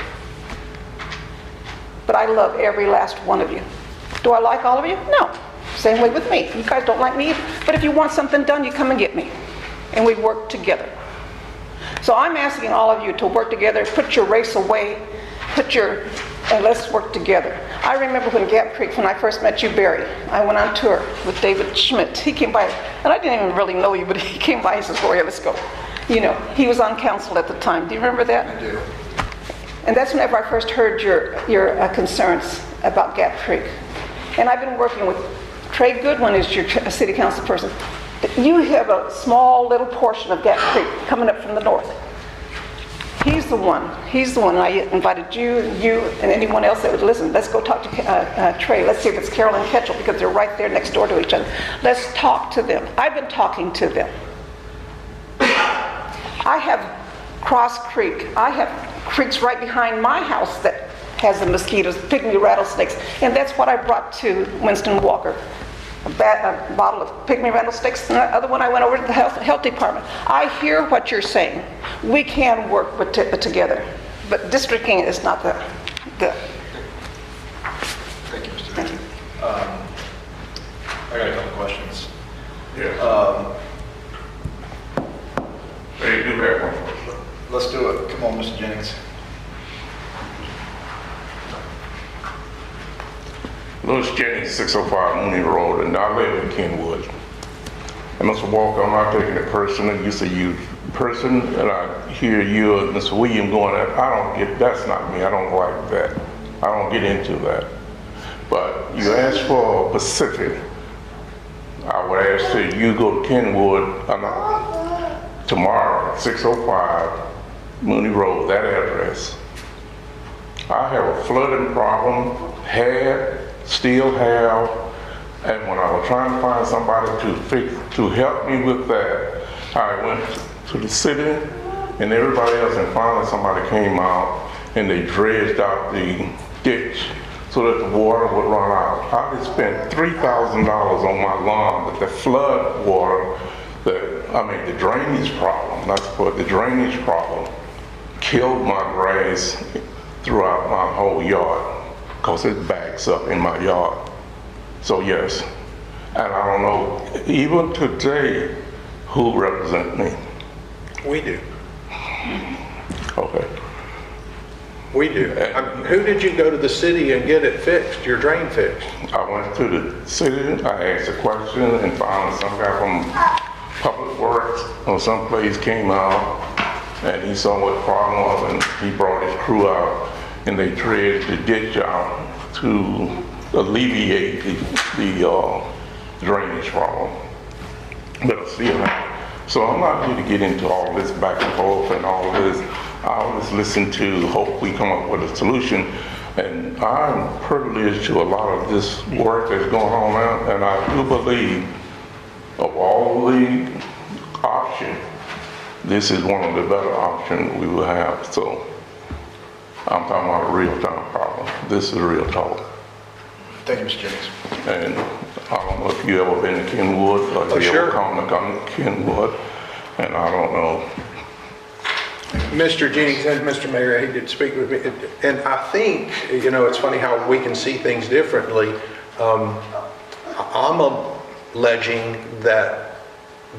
But I love every last one of you. Do I like all of you? No. Same way with me. You guys don't like me either. But if you want something done, you come and get me. And we work together. So I'm asking all of you to work together, put your race away, put your and let's work together. I remember when Gap Creek, when I first met you, Barry, I went on tour with David Schmidt. He came by, and I didn't even really know you, but he came by and says, Gloria, let's go. You know, he was on council at the time. Do you remember that? I do. And that's whenever I first heard your concerns about Gap Creek. And I've been working with Trey Goodwin as your city council person. You have a small little portion of Gap Creek coming up from the north. He's the one, and I invited you, and anyone else that would listen. Let's go talk to Trey. Let's see if it's Carol and Ketchel, because they're right there next door to each other. Let's talk to them. I've been talking to them. I have Cross Creek. I have creeks right behind my house that has the mosquitoes, pygmy rattlesnakes, and that's what I brought to Winston Walker. A bottle of pygmy rattlesnakes, and the other one I went over to the health department. I hear what you're saying. We can work together, but districting is not the. Thank you, Mr. Mayor. I got a couple questions. Yeah. Hey, do that one first. Let's do it. Come on, Mr. Jennings. Louis Jennings, 605 Mooney Road, and I live in Kenwood. And Mr. Walker, I'm not taking it personally. You say you person, and I hear you and Mr. William going at, I don't get, that's not me. I don't like that. I don't get into that. But you asked for Pacific. I would ask that you go to Kenwood tomorrow, 605 Mooney Road, that address. I have a flooding problem, still have, and when I was trying to find somebody to help me with that, I went to the city and everybody else, and finally somebody came out and they dredged out the ditch so that the water would run out. I just spent $3,000 on my lawn, but the flood water, the drainage problem, the drainage problem killed my grass throughout my whole yard, because it backs up in my yard. So yes, and I don't know, even today, who represent me? We do. Okay. We do. Who did you go to the city and get it fixed, your drain fixed? I went to the city, I asked a question, and found some guy from Public Works or someplace came out, and he saw what the problem was, and he brought his crew out, and they dredged the ditch out to alleviate the drainage problem. But still, so I'm not here to get into all this back and forth and all of this. I always listen to hope we come up with a solution. And I'm privileged to a lot of this work that's going on now, and I do believe of all the options, this is one of the better options we will have. So I'm talking about a real-time problem. This is real talk. Thank you, Mr. Jennings. And I don't know if you ever been to Kenwood, or you ever come to Kenwood, and I don't know. Mr. Jennings and Mr. Mayor, he did speak with me, and I think, it's funny how we can see things differently. I'm alleging that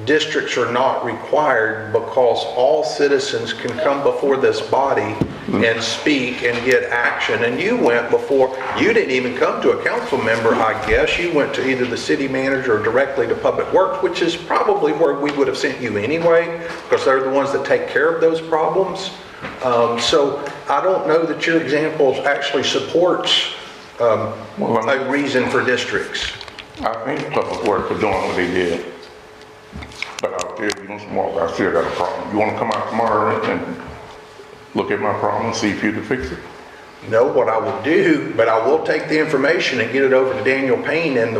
districts are not required because all citizens can come before this body and speak and get action. And you went before, you didn't even come to a council member, I guess. You went to either the city manager or directly to Public Works, which is probably where we would have sent you anyway, because they're the ones that take care of those problems. So I don't know that your example actually supports a reason for districts. I think Public Works are doing what they did. But out there, you don't walk, I still got a problem. You want to come out tomorrow and look at my problem and see if you can fix it? No, what I will do, but I will take the information and get it over to Daniel Payne and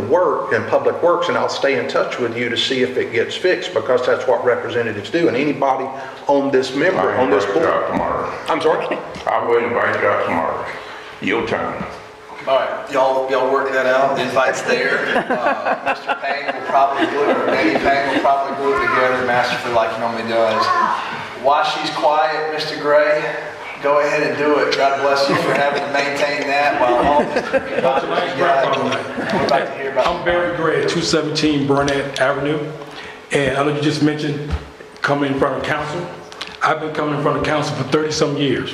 Public Works, and I'll stay in touch with you to see if it gets fixed, because that's what representatives do. And anybody on this board. Tomorrow. I'm sorry? I will invite you out tomorrow. Your time. All right, y'all work that out. The invite's there. Mr. Payne will probably Danny Payne will probably glue it together, masterfully, like he normally does. While she's quiet, Mr. Gray, go ahead and do it. God bless you for having to maintain that while all this we're about to hear about. I'm Barry Gray at 217 Burnett Avenue, and I know you just mentioned coming in front of council. I've been coming in front of council for 30-some years.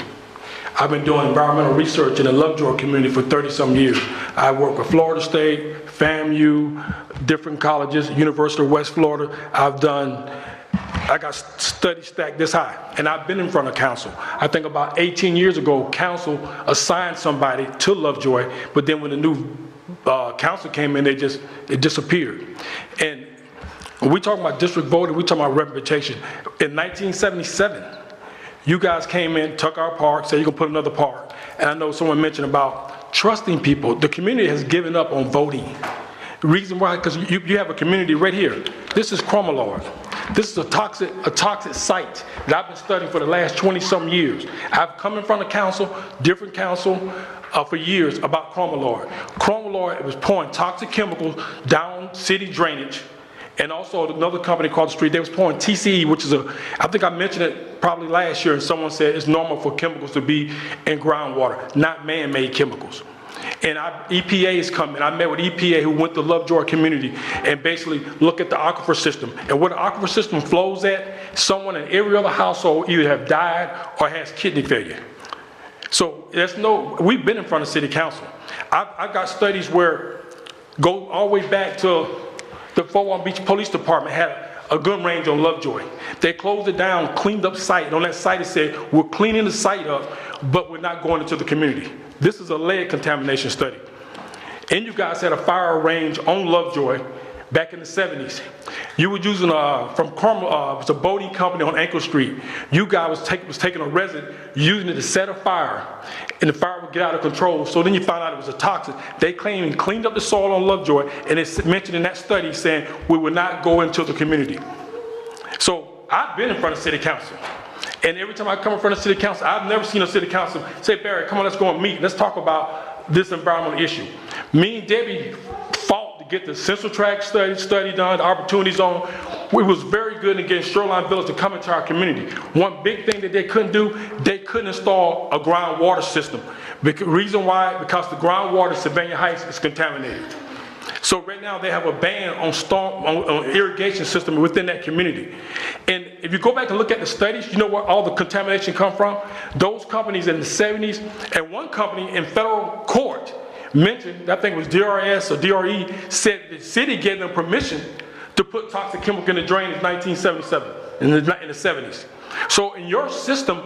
I've been doing environmental research in the Lovejoy community for 30-some years. I work with Florida State, FAMU, different colleges, University of West Florida. I got studies stacked this high, and I've been in front of council. I think about 18 years ago, council assigned somebody to Lovejoy, but then when the new council came in, it disappeared. And when we talk about district voting, we talk about representation. In 1977, you guys came in, took our park, said you're gonna put another park. And I know someone mentioned about trusting people. The community has given up on voting. The reason why, because you have a community right here. This is Cromalard. This is a toxic site that I've been studying for the last 20-some years. I've come in front of council, different council, for years about Cromalard. Cromalard was pouring toxic chemicals down city drainage, and also another company called The Street, they was pouring TCE, which is I think I mentioned it probably last year, and someone said it's normal for chemicals to be in groundwater, not man-made chemicals. And EPA is coming. I met with EPA who went to Lovejoy community and basically look at the aquifer system. And where the aquifer system flows at, someone in every other household either have died or has kidney failure. So we've been in front of city council. I've got studies where go all the way back to the Fort Walton Beach Police Department had a gun range on Lovejoy. They closed it down, cleaned up site. And on that site it said, we're cleaning the site up, but we're not going into the community. This is a lead contamination study. And you guys had a fire range on Lovejoy back in the 70s. You were using from Carmel, it was a boating company on Ankle Street. You guys was taking a resin, using it to set a fire, and the fire would get out of control. So then you found out it was a toxic. They cleaned up the soil on Lovejoy, and it's mentioned in that study saying we would not go into the community. So I've been in front of city council. And every time I come in front of city council, I've never seen a city council say, Barry, come on, let's go and meet. Let's talk about this environmental issue. Me and Debbie fought to get the Central Tract study done, the opportunity zone. We was very good in getting Shoreline Village to come into our community. One big thing that they couldn't do, they couldn't install a groundwater system. Reason why? Because the groundwater in Sylvania Heights is contaminated. So right now they have a ban on irrigation system within that community. And if you go back and look at the studies, you know where all the contamination come from? Those companies in the 70s, and one company in federal court mentioned, I think it was DRS or DRE, said the city gave them permission to put toxic chemical in the drain in 1977, in the 70s. So in your system,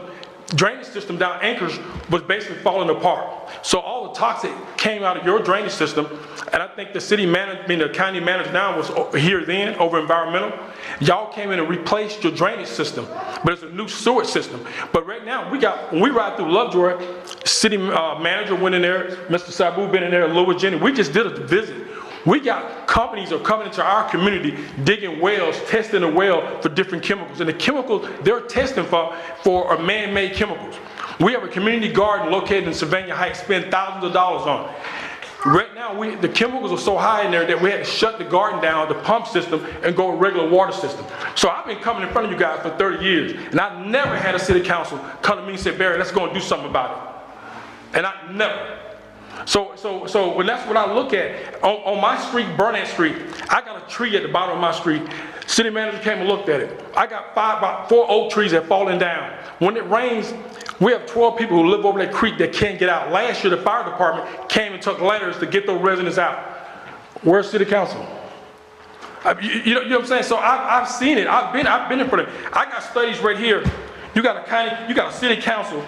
drainage system down Anchors was basically falling apart. So all the toxic came out of your drainage system, and I think the city manager, the county manager now was here then over environmental. Y'all came in and replaced your drainage system, but it's a new sewage system. But right now, when we ride through Lovejoy, city manager went in there, Mr. Sabu been in there, Louis Jenny. We just did a visit. We got companies are coming into our community, digging wells, testing the well for different chemicals. And the chemicals they're testing for are man-made chemicals. We have a community garden located in Sylvania Heights, spend thousands of dollars on it. Right now, the chemicals are so high in there that we had to shut the garden down, the pump system, and go a regular water system. So I've been coming in front of you guys for 30 years, and I've never had a city council come to me and say, Barry, let's go and do something about it. And I never. So when that's what I look at, on my street, Burnett Street, I got a tree at the bottom of my street. City manager came and looked at it. I got about 4 oak trees that fallen down. When it rains, we have 12 people who live over that creek that can't get out. Last year, the fire department came and took letters to get those residents out. Where's city council? You know what I'm saying? So I've seen it. I've been in front of it. I got studies right here. You got a city council.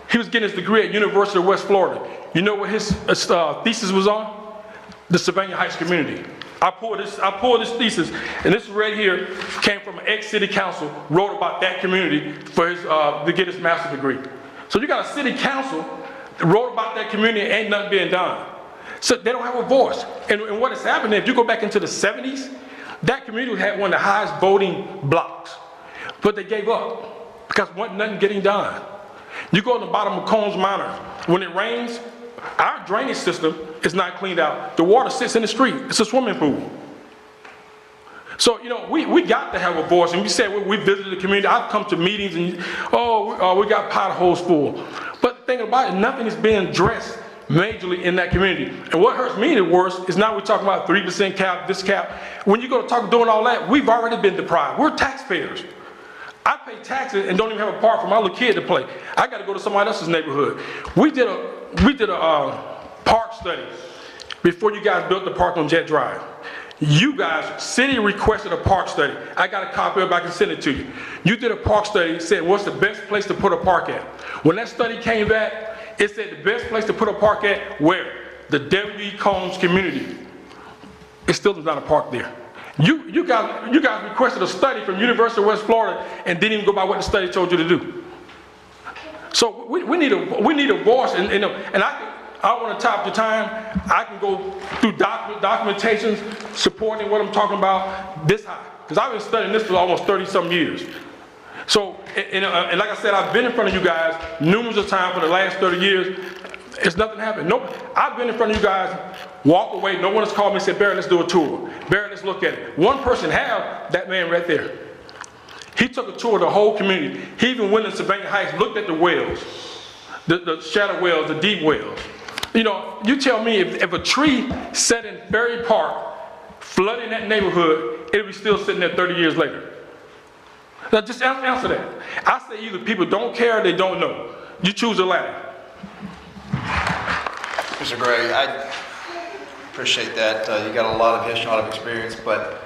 He was getting his degree at University of West Florida. You know what his thesis was on? The Sylvania Heights community. I pulled this thesis, and this right here came from an ex-city council, wrote about that community for his to get his master's degree. So you got a city council that wrote about that community and ain't nothing being done. So they don't have a voice. And what is happening, if you go back into the 70s, that community had one of the highest voting blocks. But they gave up because wasn't nothing getting done. You go to the bottom of Combs Manor, when it rains, our drainage system is not cleaned out. The water sits in the street. It's a swimming pool. So, you know, we got to have a voice. And we said we visited the community. I've come to meetings and, we got potholes full. But the thing about it, nothing is being addressed majorly in that community. And what hurts me the worst is now we're talking about 3% cap, this cap. When you go to talk doing all that, we've already been deprived. We're taxpayers. I pay taxes and don't even have a park for my little kid to play. I got to go to somebody else's neighborhood. We did a park study before you guys built the park on Jet Drive. You guys, city requested a park study. I got a copy of it, I can send it to you. You did a park study, said what's the best place to put a park at. When that study came back, it said the best place to put a park at, where? The W.E. Combs community. It still is not a park there. You guys requested a study from University of West Florida and didn't even go by what the study told you to do. So we need a voice, and I don't want to top the time. I can go through documentations supporting what I'm talking about this high, because I've been studying this for almost 30-some years. So, and like I said, I've been in front of you guys numerous of times for the last 30 years. It's nothing happened. Nope. I've been in front of you guys, walk away. No one has called me and said, Barry, let's do a tour. Barry, let's look at it. One person have that man right there. He took a tour of the whole community. He even went to Sylvania Heights, looked at the wells, the shallow wells, the deep wells. You know, you tell me if a tree set in Ferry Park, flooding that neighborhood, it'll be still sitting there 30 years later. Now just answer that. I say either people don't care or they don't know. You choose the latter. Mr. Gray, I appreciate that. You got a lot of history, a lot of experience, but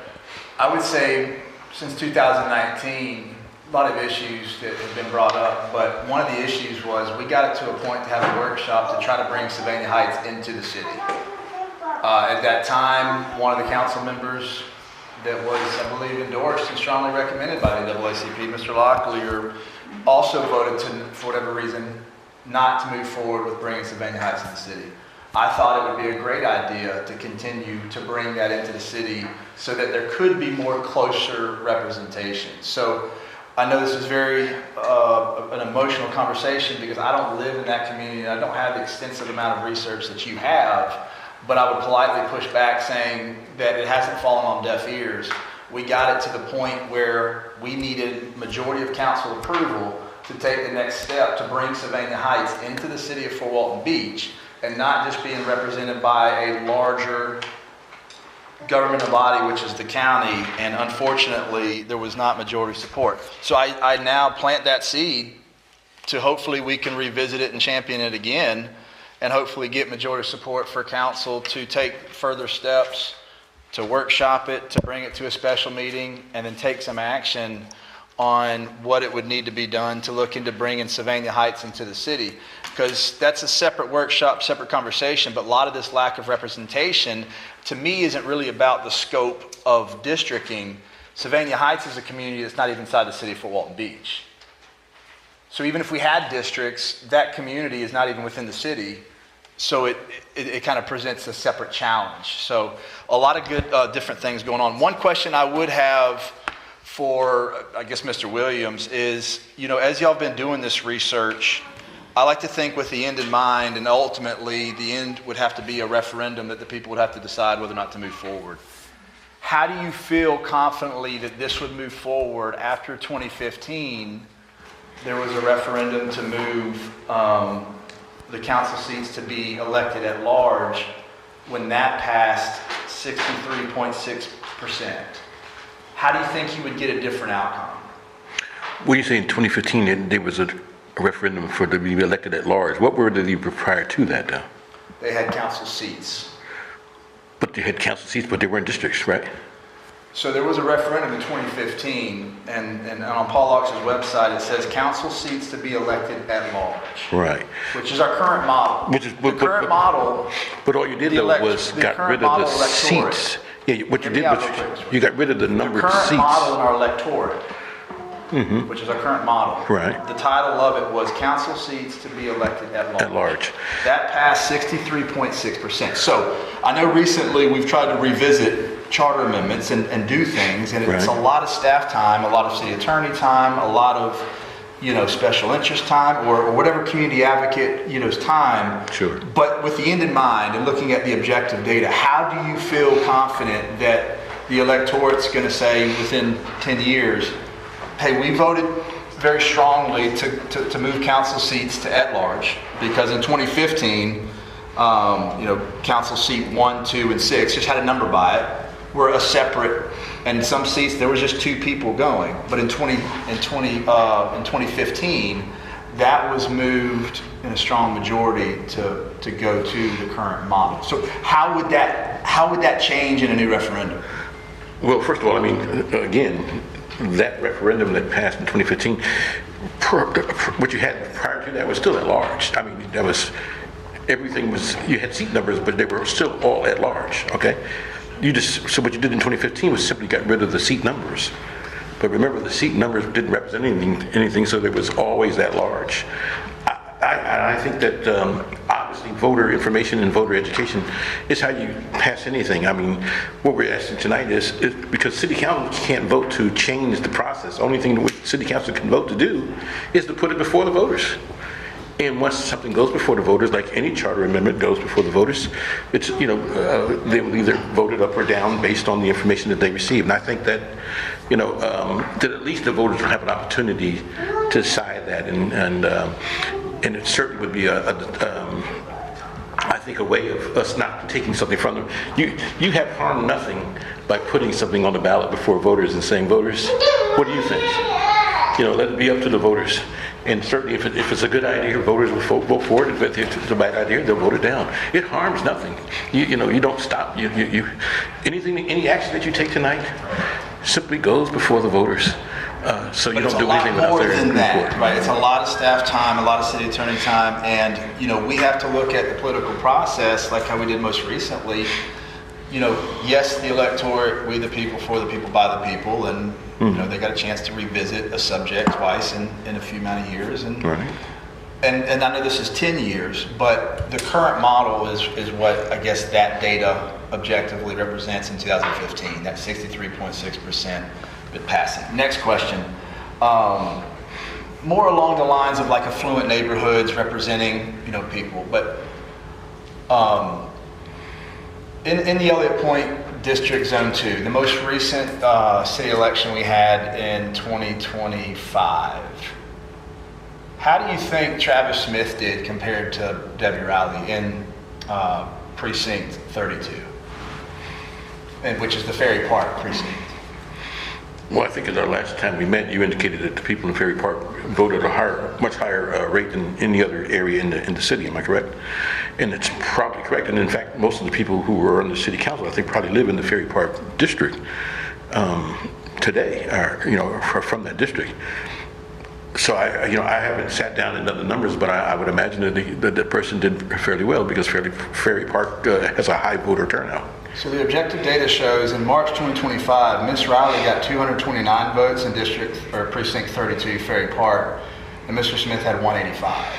I would say since 2019, a lot of issues that have been brought up, but one of the issues was we got it to a point to have a workshop to try to bring Sylvania Heights into the city. At that time, one of the council members that was, I believe, endorsed and strongly recommended by the NAACP, Mr. Locklear, also voted to, for whatever reason, not to move forward with bringing Sylvania Heights into the city. I thought it would be a great idea to continue to bring that into the city so that there could be more closer representation. So I know this is very an emotional conversation because I don't live in that community and I don't have the extensive amount of research that you have, but I would politely push back saying that it hasn't fallen on deaf ears. We got it to the point where we needed majority of council approval to take the next step to bring Sylvania Heights into the city of Fort Walton Beach and not just being represented by a larger governmental body, which is the county, and unfortunately there was not majority support. So I now plant that seed to hopefully we can revisit it and champion it again and hopefully get majority support for council to take further steps, to workshop it, to bring it to a special meeting, and then take some action on what it would need to be done to look into bringing Sylvania Heights into the city. Because that's a separate workshop, separate conversation, but a lot of this lack of representation to me isn't really about the scope of districting. Sylvania Heights is a community that's not even inside the city of Fort Walton Beach. So even if we had districts, that community is not even within the city. So it kind of presents a separate challenge. So a lot of good different things going on. One question I would have for, I guess, Mr. Williams is, you know, as y'all been doing this research, I like to think with the end in mind, and ultimately the end would have to be a referendum that the people would have to decide whether or not to move forward. How do you feel confidently that this would move forward after 2015? There was a referendum to move the council seats to be elected at large when that passed 63.6%. How do you think you would get a different outcome? Well, you say in 2015 there was a referendum for to be elected at large. What were the prior to that, though? They had council seats. But they had council seats, but they weren't districts, right? So there was a referendum in 2015, and on Paul Laux' website it says council seats to be elected at large. Right. Which is our current model. Which is the current model. But all you did though was got rid of the seats. Yeah, what you did was you got rid of the number of seats. The current model in our electorate, which is our current model. Right. The title of it was council seats to be elected at large. At large. That passed 63.6%. So I know recently we've tried to revisit charter amendments and do things, and it's a lot of staff time, a lot of city attorney time, a lot of, you know, special interest time, or whatever community advocate, you know's time. Sure. But with the end in mind and looking at the objective data, how do you feel confident that the electorate's going to say within 10 years, hey, we voted very strongly to move council seats to at large, because in 2015, you know, council seat 1, 2, and 6 just had a number by it, were a separate And some seats, there was just 2 people going. But in 2015, that was moved in a strong majority to go to the current model. So how would that change in a new referendum? Well, first of all, I mean, again, that referendum that passed in 2015, what you had prior to that was still at large. I mean, that was, everything was, you had seat numbers, but they were still all at large, okay? So what you did in 2015 was simply got rid of the seat numbers. But remember, the seat numbers didn't represent anything, so there was always at large. I think that obviously voter information and voter education is how you pass anything. I mean, what we're asking tonight is because City Council can't vote to change the process. The only thing that City Council can vote to do is to put it before the voters. And once something goes before the voters, like any charter amendment goes before the voters, it's, they will either vote it up or down based on the information that they receive. And I think that, that at least the voters will have an opportunity to decide that. And it certainly would be I think, a way of us not taking something from them. You have harmed nothing by putting something on the ballot before voters and saying, voters, what do you think? Let it be up to the voters. And certainly if it's a good idea, voters will vote for it. If it's a bad idea, they'll vote it down. It harms nothing. You don't stop. Any action that you take tonight simply goes before the voters. So you don't do anything without their input. Right? It's a lot of staff time, a lot of city attorney time, and we have to look at the political process like how we did most recently. Yes, the electorate, we the people, for the people, by the people, and they got a chance to revisit a subject twice in a few amount of years, and and I know this is 10 years, but the current model is what I guess that data objectively represents in 2015. That 63.6% passing. Next question. More along the lines of like affluent neighborhoods representing people, but in the Elliott Point District Zone 2, the most recent city election we had in 2025, how do you think Travis Smith did compared to Debbie Riley in Precinct 32, which is the Ferry Park precinct? Well, I think at our last time we met, you indicated that the people in Ferry Park voted a much higher rate than any other area in the city. Am I correct? And it's probably correct. And in fact, most of the people who were on the city council, I think, probably live in the Ferry Park district today, or are from that district. So I haven't sat down and done the numbers, but I would imagine that the person did fairly well because Ferry Park has a high voter turnout. So the objective data shows in March 2025, Ms. Riley got 229 votes in Precinct 32, Ferry Park, and Mr. Smith had 185.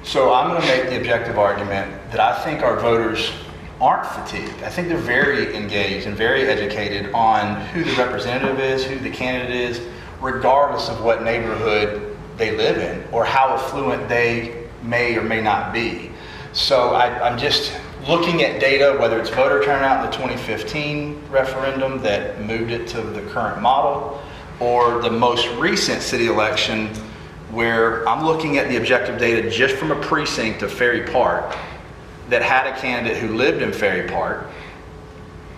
So I'm going to make the objective argument that I think our voters aren't fatigued. I think they're very engaged and very educated on who the representative is, who the candidate is, regardless of what neighborhood they live in or how affluent they may or may not be. So I'm just looking at data, whether it's voter turnout in the 2015 referendum that moved it to the current model, or the most recent city election where I'm looking at the objective data just from a precinct of Ferry Park that had a candidate who lived in Ferry Park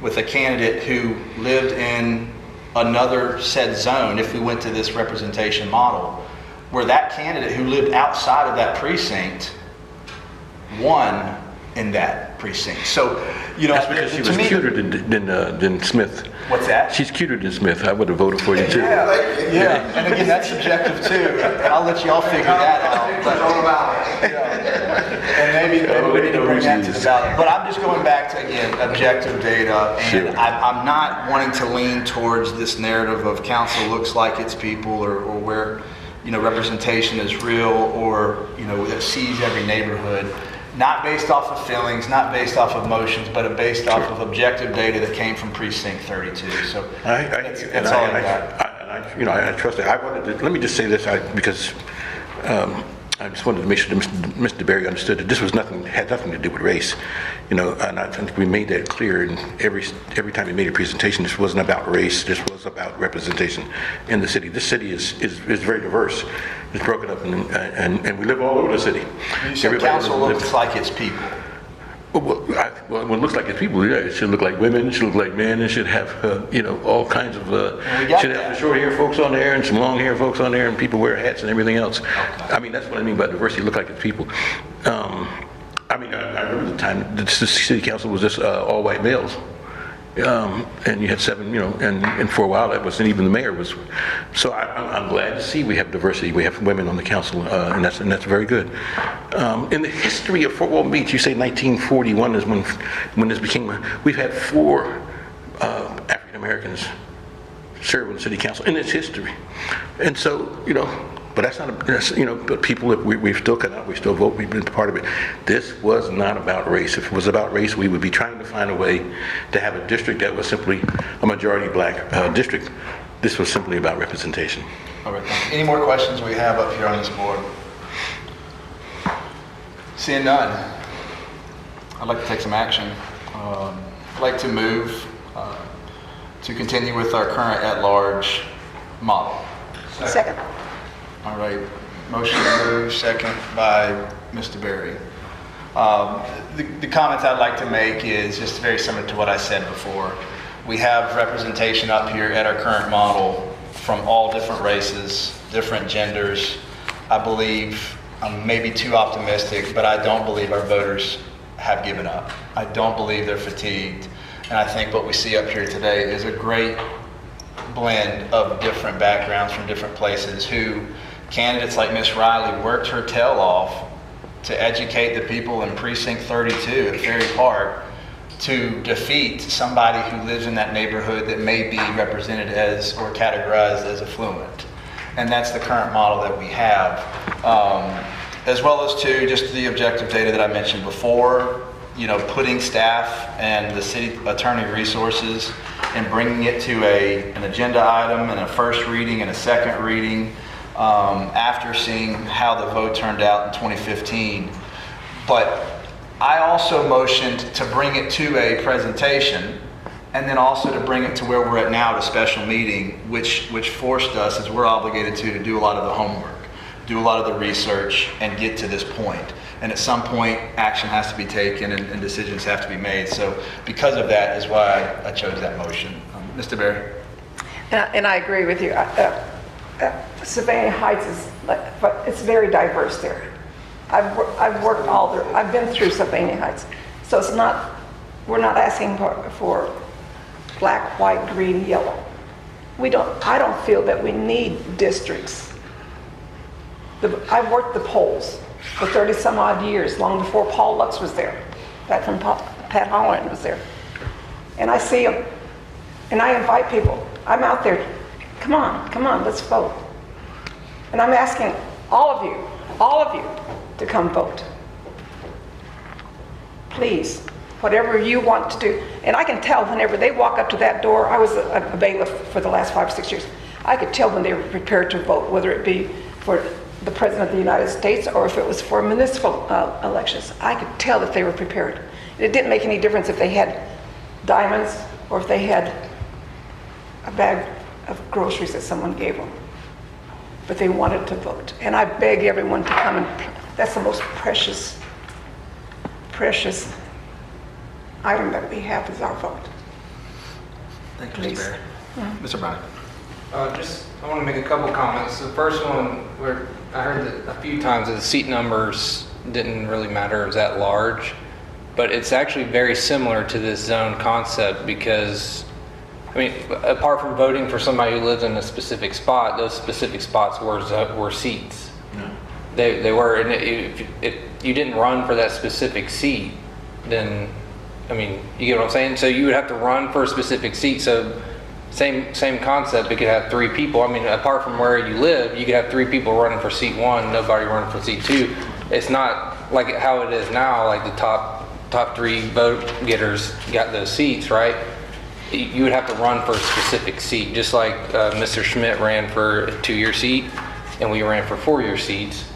with a candidate who lived in another said zone, if we went to this representation model, where that candidate who lived outside of that precinct won in that precinct. So, that's because she was cuter than Smith. What's that? She's cuter than Smith. I would have voted for you too. Yeah. And again, that's subjective too. And I'll let y'all figure that out. And maybe we need to bring that to the ballot. But I'm just going back to, again, objective data. And I'm not wanting to lean towards this narrative of council looks like it's people or where, representation is real or, that sees every neighborhood. Not based off of feelings, not based off of emotions, but based off of objective data that came from Precinct 32. So that's all I got. I trust it. Let me just say this, because I just wanted to make sure that Mr. Berry understood that this had nothing to do with race. And I think we made that clear. And every time we made a presentation, this wasn't about race. This was about representation in the city. This city is very diverse. It's broken up, and we live all over the city. You said council looks like it's people. Well, when it looks like it's people, yeah, it should look like women, it should look like men, it should have, all kinds of, should have some short hair folks on there and some long hair folks on there and people wear hats and everything else. I mean, that's what I mean by diversity, look like it's people. I remember the time the city council was just all white males. And you had 7, and for a while that wasn't even the mayor was. So I'm glad to see we have diversity. We have women on the council, and that's very good. In the history of Fort Walton Beach, you say 1941 is when this became. We've had 4 African Americans serve on the city council in its history, and so But that's not, but people, we've still cut out, we still vote, we've been part of it. This was not about race. If it was about race, we would be trying to find a way to have a district that was simply a majority black district. This was simply about representation. All right, thank you. Any more questions we have up here on this board? Seeing none, I'd like to take some action. I'd like to move to continue with our current at-large model. Second. All right, motion moved, second by Mr. Berry. The comments I'd like to make is just very similar to what I said before. We have representation up here at our current model from all different races, different genders. I believe I'm maybe too optimistic, but I don't believe our voters have given up. I don't believe they're fatigued. And I think what we see up here today is a great blend of different backgrounds from different places who candidates like Ms. Riley worked her tail off to educate the people in Precinct 32 at Ferry Park to defeat somebody who lives in that neighborhood that may be represented as or categorized as affluent. And that's the current model that we have. As well as to just the objective data that I mentioned before, putting staff and the city attorney resources and bringing it to an agenda item and a first reading and a second reading after seeing how the vote turned out in 2015. But I also motioned to bring it to a presentation and then also to bring it to where we're at now at a special meeting, which forced us, as we're obligated to do a lot of the homework, do a lot of the research, and get to this point. And at some point, action has to be taken and decisions have to be made. So because of that is why I chose that motion. Mr. Berry? And I agree with you. Savannah Heights is, but it's very diverse there. I've worked all there. I've been through Savannah Heights, so it's not. We're not asking for black, white, green, yellow. I don't feel that we need districts. I've worked the polls for 30 some odd years, long before Paul Lux was there, back when Pat Holland was there, and I see them, and I invite people. I'm out there. Come on, let's vote. And I'm asking all of you to come vote. Please, whatever you want to do. And I can tell whenever they walk up to that door, I was a bailiff for the last 5 or 6 years. I could tell when they were prepared to vote, whether it be for the President of the United States or if it was for municipal elections. I could tell that they were prepared. It didn't make any difference if they had diamonds or if they had a bag of groceries that someone gave them. But they wanted to vote. And I beg everyone to come and, that's the most precious item that we have is our vote. Thank you, Mr. Berry. Mr. Brown. I want to make a couple comments. The first one, where I heard that a few times that the seat numbers didn't really matter, it was at large. But it's actually very similar to this zone concept because apart from voting for somebody who lives in a specific spot, those specific spots were seats. No. They were, and if you didn't run for that specific seat, then, you get what I'm saying? So you would have to run for a specific seat. So same concept, it could have 3 people. Apart from where you live, you could have 3 people running for seat 1, nobody running for seat 2. It's not like how it is now, like the top 3 vote getters got those seats, right? You would have to run for a specific seat, just like Mr. Schmidt ran for a 2-year seat, and we ran for 4-year seats.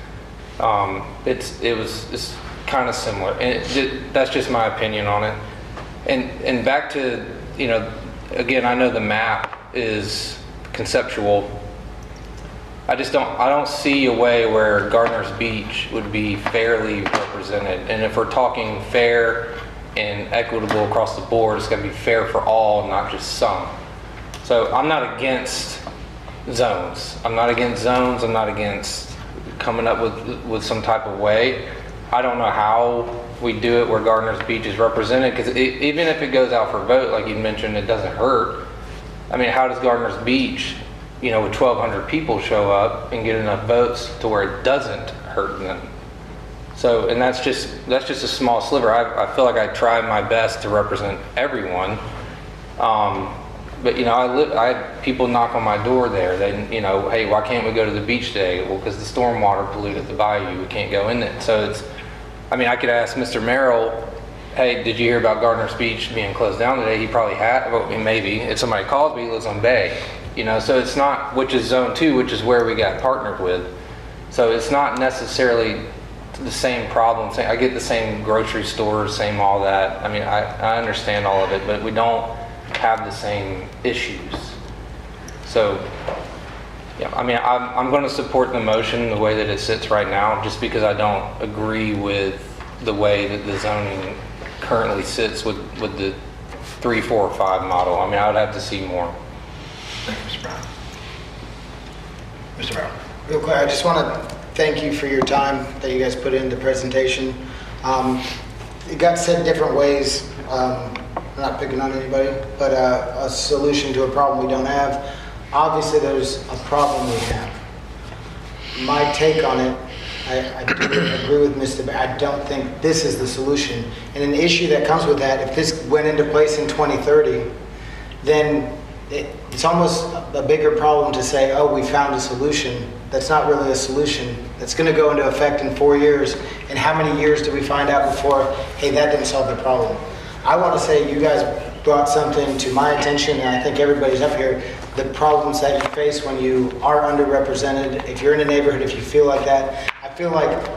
It's kind of similar, and that's just my opinion on it. And back to, again, I know the map is conceptual. I don't see a way where Gardner's Beach would be fairly represented. And if we're talking fair and equitable across the board. It's got to be fair for all, not just some. So I'm not against zones. I'm not against zones. I'm not against coming up with some type of way. I don't know how we do it where Gardner's Beach is represented, because even if it goes out for vote, like you mentioned, it doesn't hurt. I mean, how does Gardner's Beach, with 1,200 people show up and get enough votes to where it doesn't hurt them? So, and that's just a small sliver. I feel like I try my best to represent everyone. But I had people knock on my door there. They, hey, why can't we go to the beach today? Well, because the stormwater polluted the bayou. We can't go in it. So I could ask Mr. Merrill, hey, did you hear about Gardner's Beach being closed down today? He probably had. Well, maybe. If somebody calls me, he lives on Bay. So it's not, which is Zone 2, which is where we got partnered with. So it's not necessarily the same problem. I get the same grocery stores, same all that. I understand all of it, but we don't have the same issues. So, yeah, I'm going to support the motion the way that it sits right now, just because I don't agree with the way that the zoning currently sits with the 3, 4, 5 model. I would have to see more. Thank you, Mr. Brown. Mr. Brown. Real quick, I just want to thank you for your time that you guys put in the presentation. It got said different ways. I'm not picking on anybody, but a solution to a problem we don't have. Obviously, there's a problem we have. My take on it, I do agree with Mr. I don't think this is the solution. And an issue that comes with that, if this went into place in 2030, then it's almost a bigger problem to say, oh, we found a solution. That's not really a solution. That's going to go into effect in 4 years. And how many years do we find out before, hey, that didn't solve the problem? I want to say you guys brought something to my attention, and I think everybody's up here, the problems that you face when you are underrepresented. If you're in a neighborhood, if you feel like that, I feel like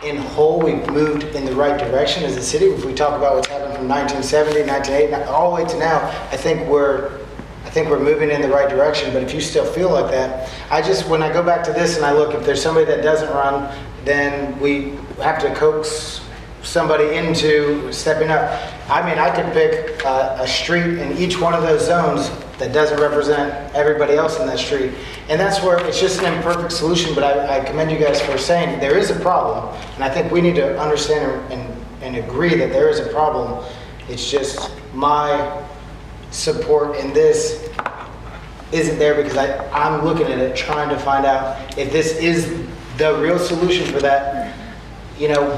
in whole, we've moved in the right direction as a city. If we talk about what's happened from 1970, 1980, all the way to now, I think we're moving in the right direction. But if you still feel like that, when I go back to this and I look, if there's somebody that doesn't run, then we have to coax somebody into stepping up. I could pick a street in each one of those zones that doesn't represent everybody else in that street. And that's where it's just an imperfect solution, but I commend you guys for saying there is a problem. And I think we need to understand and agree that there is a problem. It's just my support in this isn't there because I'm looking at it trying to find out if this is the real solution for that,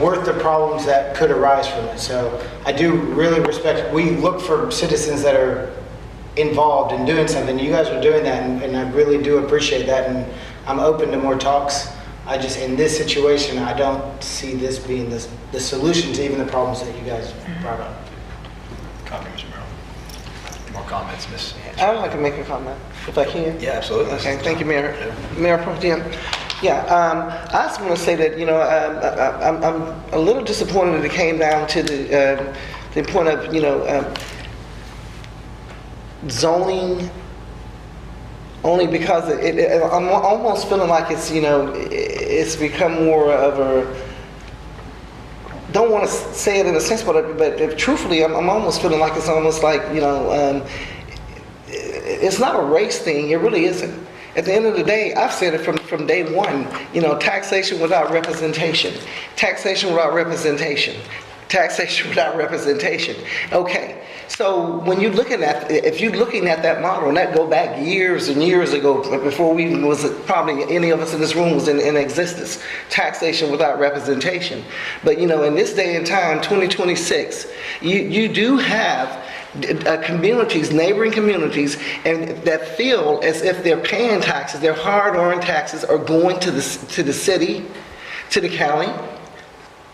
worth the problems that could arise from it. So I do really respect, we look for citizens that are involved in doing something. You guys are doing that, and I really do appreciate that, and I'm open to more talks. In this situation, I don't see this being the solution to even the problems that you guys brought up. Copy, Mr. Merrill. More comments, Ms. I would like to make a comment, if I can. Yeah, absolutely. Okay, thank you, Mayor. Mayor Pro Tem. Yeah, I just want to say that, I'm a little disappointed that it came down to the point of, zoning, only because I'm almost feeling like it's, it's become more of a, don't want to say it in a sense, but if truthfully, I'm almost feeling like it's almost like, it's not a race thing. It really isn't. At the end of the day, I've said it from day one, taxation without representation, taxation without representation, taxation without representation. Okay, so when you're looking at, if you're looking at that model, and that go back years and years ago, before we was probably any of us in this room was in existence, taxation without representation. But in this day and time, 2026, you do have communities, neighboring communities, and that feel as if they're paying taxes, their hard-earned taxes are going to the city, to the county.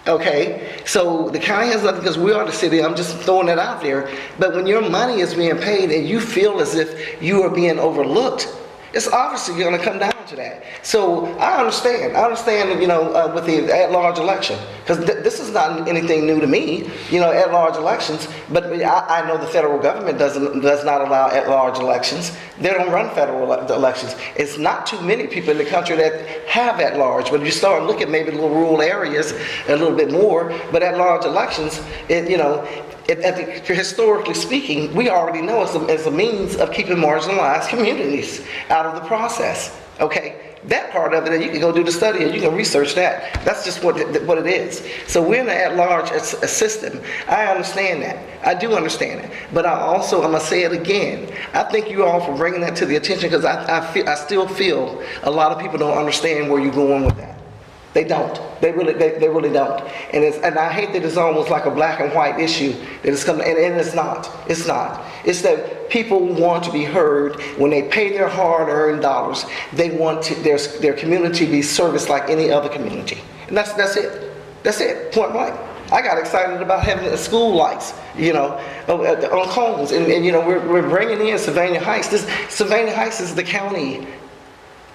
Okay, so the county has nothing because we are the city. I'm just throwing that out there. But when your money is being paid and you feel as if you are being overlooked, it's obviously going to come down to that. So I understand, you know, with the at-large election, because this is not anything new to me, you know, at-large elections, but I know the federal government does not allow at-large elections. They don't run federal elections. It's not too many people in the country that have at-large, but you start looking maybe little rural areas a little bit more, but at-large elections, historically speaking, we already know as a means of keeping marginalized communities out of the process. Okay, that part of it, and you can go do the study and you can research that. That's just what it is. So we're in an at-large system. I understand that. I do understand it. But I'm going to say it again. I thank you all for bringing that to the attention, because I still feel a lot of people don't understand where you're going with that. They don't. They really don't. And I hate that it's almost like a black and white issue that is coming. And it's not. It's not. It's that people want to be heard when they pay their hard-earned dollars. They want their community to be serviced like any other community. And that's it. That's it. Point blank. I got excited about having the school lights, you know, on Combs, and you know, we're bringing in Sylvania Heights. Sylvania Heights is the county.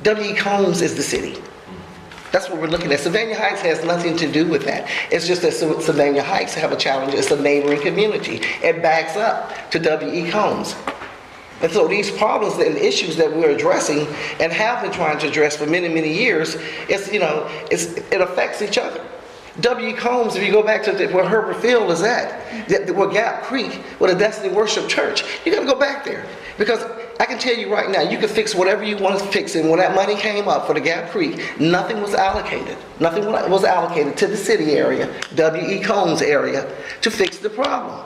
W.E. Combs is the city. That's what we're looking at. Sylvania Heights has nothing to do with that. It's just that Sylvania Heights have a challenge. It's a neighboring community. It backs up to W.E. Combs. And so these problems and issues that we're addressing and have been trying to address for many, many years, it affects each other. W.E. Combs, if you go back to where Herbert Field is at, where Gap Creek, where the Destiny Worship Church, you got to go back there. Because I can tell you right now, you can fix whatever you want to fix. And when that money came up for the Gap Creek, nothing was allocated. Nothing was allocated to the city area, W.E. Combs area, to fix the problem.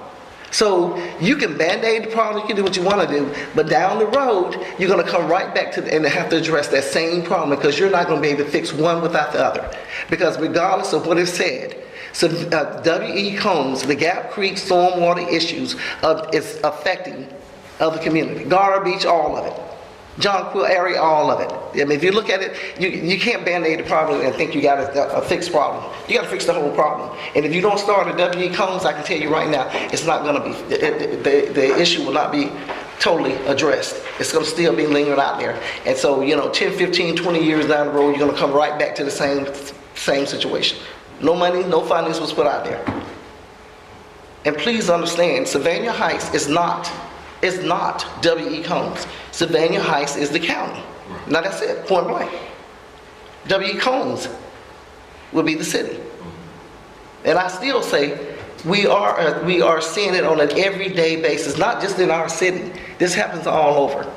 So you can band-aid the problem, you can do what you want to do, but down the road, you're going to come right back to and have to address that same problem, because you're not going to be able to fix one without the other. Because regardless of what is said, so W.E. Combs, the Gap Creek stormwater issues is affecting of the community. Garner Beach, all of it. John Quill area, all of it. I mean, if you look at it, you can't band-aid the problem and think you got a fixed problem. You got to fix the whole problem. And if you don't start at W.E. Combs, I can tell you right now, it's not going to be, the issue will not be totally addressed. It's going to still be lingering out there. And so, you know, 10, 15, 20 years down the road, you're going to come right back to the same situation. No money, no fundings was put out there. And please understand, Sylvania Heights is not W.E. Combs. Sylvania Heights is the county. Now that's it, point blank. W.E. Combs will be the city. And I still say we are seeing it on an everyday basis, not just in our city. This happens all over.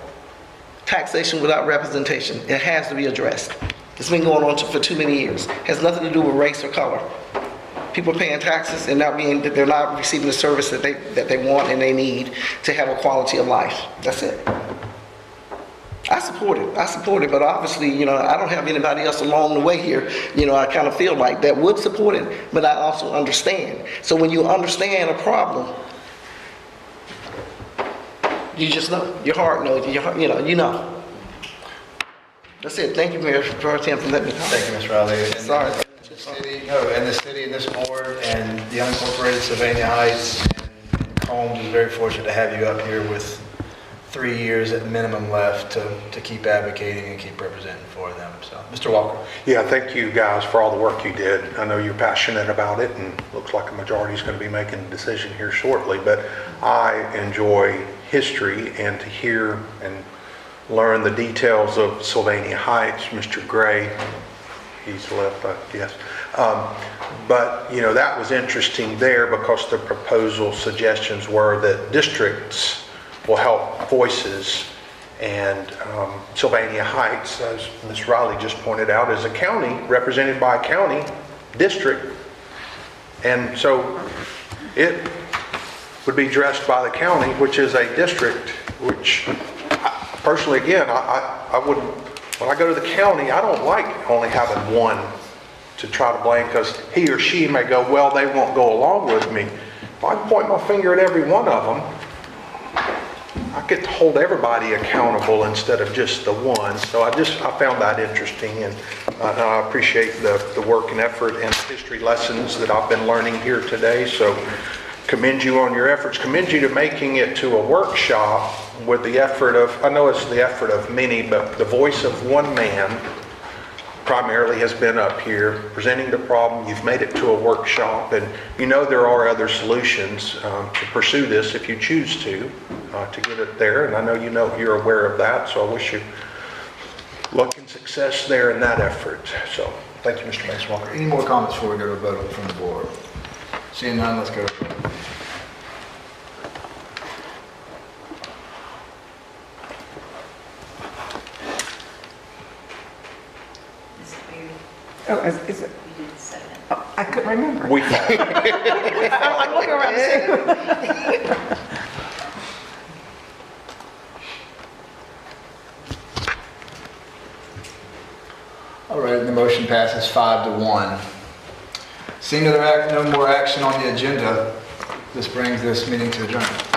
Taxation without representation. It has to be addressed. It's been going on for too many years. It has nothing to do with race or color. People are paying taxes and they're not receiving the service that they want and they need to have a quality of life. That's it. I support it, but obviously, you know, I don't have anybody else along the way here. You know, I kind of feel like that would support it, but I also understand. So when you understand a problem, you just know. Your heart knows. You know. That's it. Thank you, Mayor Pro Tem, for letting me talk. Thank you, Ms. Riley. Sorry. And the city and this board and the unincorporated Sylvania Heights and Combs is very fortunate to have you up here with 3 years at minimum left to keep advocating and keep representing for them. So, Mr. Walker. Yeah, thank you guys for all the work you did. I know you're passionate about it, and looks like a majority is going to be making a decision here shortly, but I enjoy history, and to hear and learn the details of Sylvania Heights. Mr. Gray, he's left, I guess. But, you know, that was interesting there because the proposal suggestions were that districts will help voices, and Sylvania Heights, as Ms. Riley just pointed out, is a county represented by a county district, and so it would be addressed by the county, which is a district, which personally, again, I wouldn't, when I go to the county, I don't like only having one to try to blame, because he or she may go, well, they won't go along with me. If I can point my finger at every one of them, I get to hold everybody accountable instead of just the one. So I found that interesting, and I appreciate the work and effort and history lessons that I've been learning here today. So commend you on your efforts, commend you to making it to a workshop with the effort of, I know it's the effort of many, but the voice of one man primarily has been up here presenting the problem. You've made it to a workshop, and you know there are other solutions to pursue this if you choose to get it there. And I know you're aware of that, so I wish you luck and success there in that effort. So thank you, Mr. Mason Walker. Any more comments before we go to a vote from the board? Seeing none, let's go to a vote. Oh, is it? Oh, I couldn't remember. We I'm looking around to see. All right, the motion passes 5-1. Seeing no more action on the agenda, this brings this meeting to adjournment.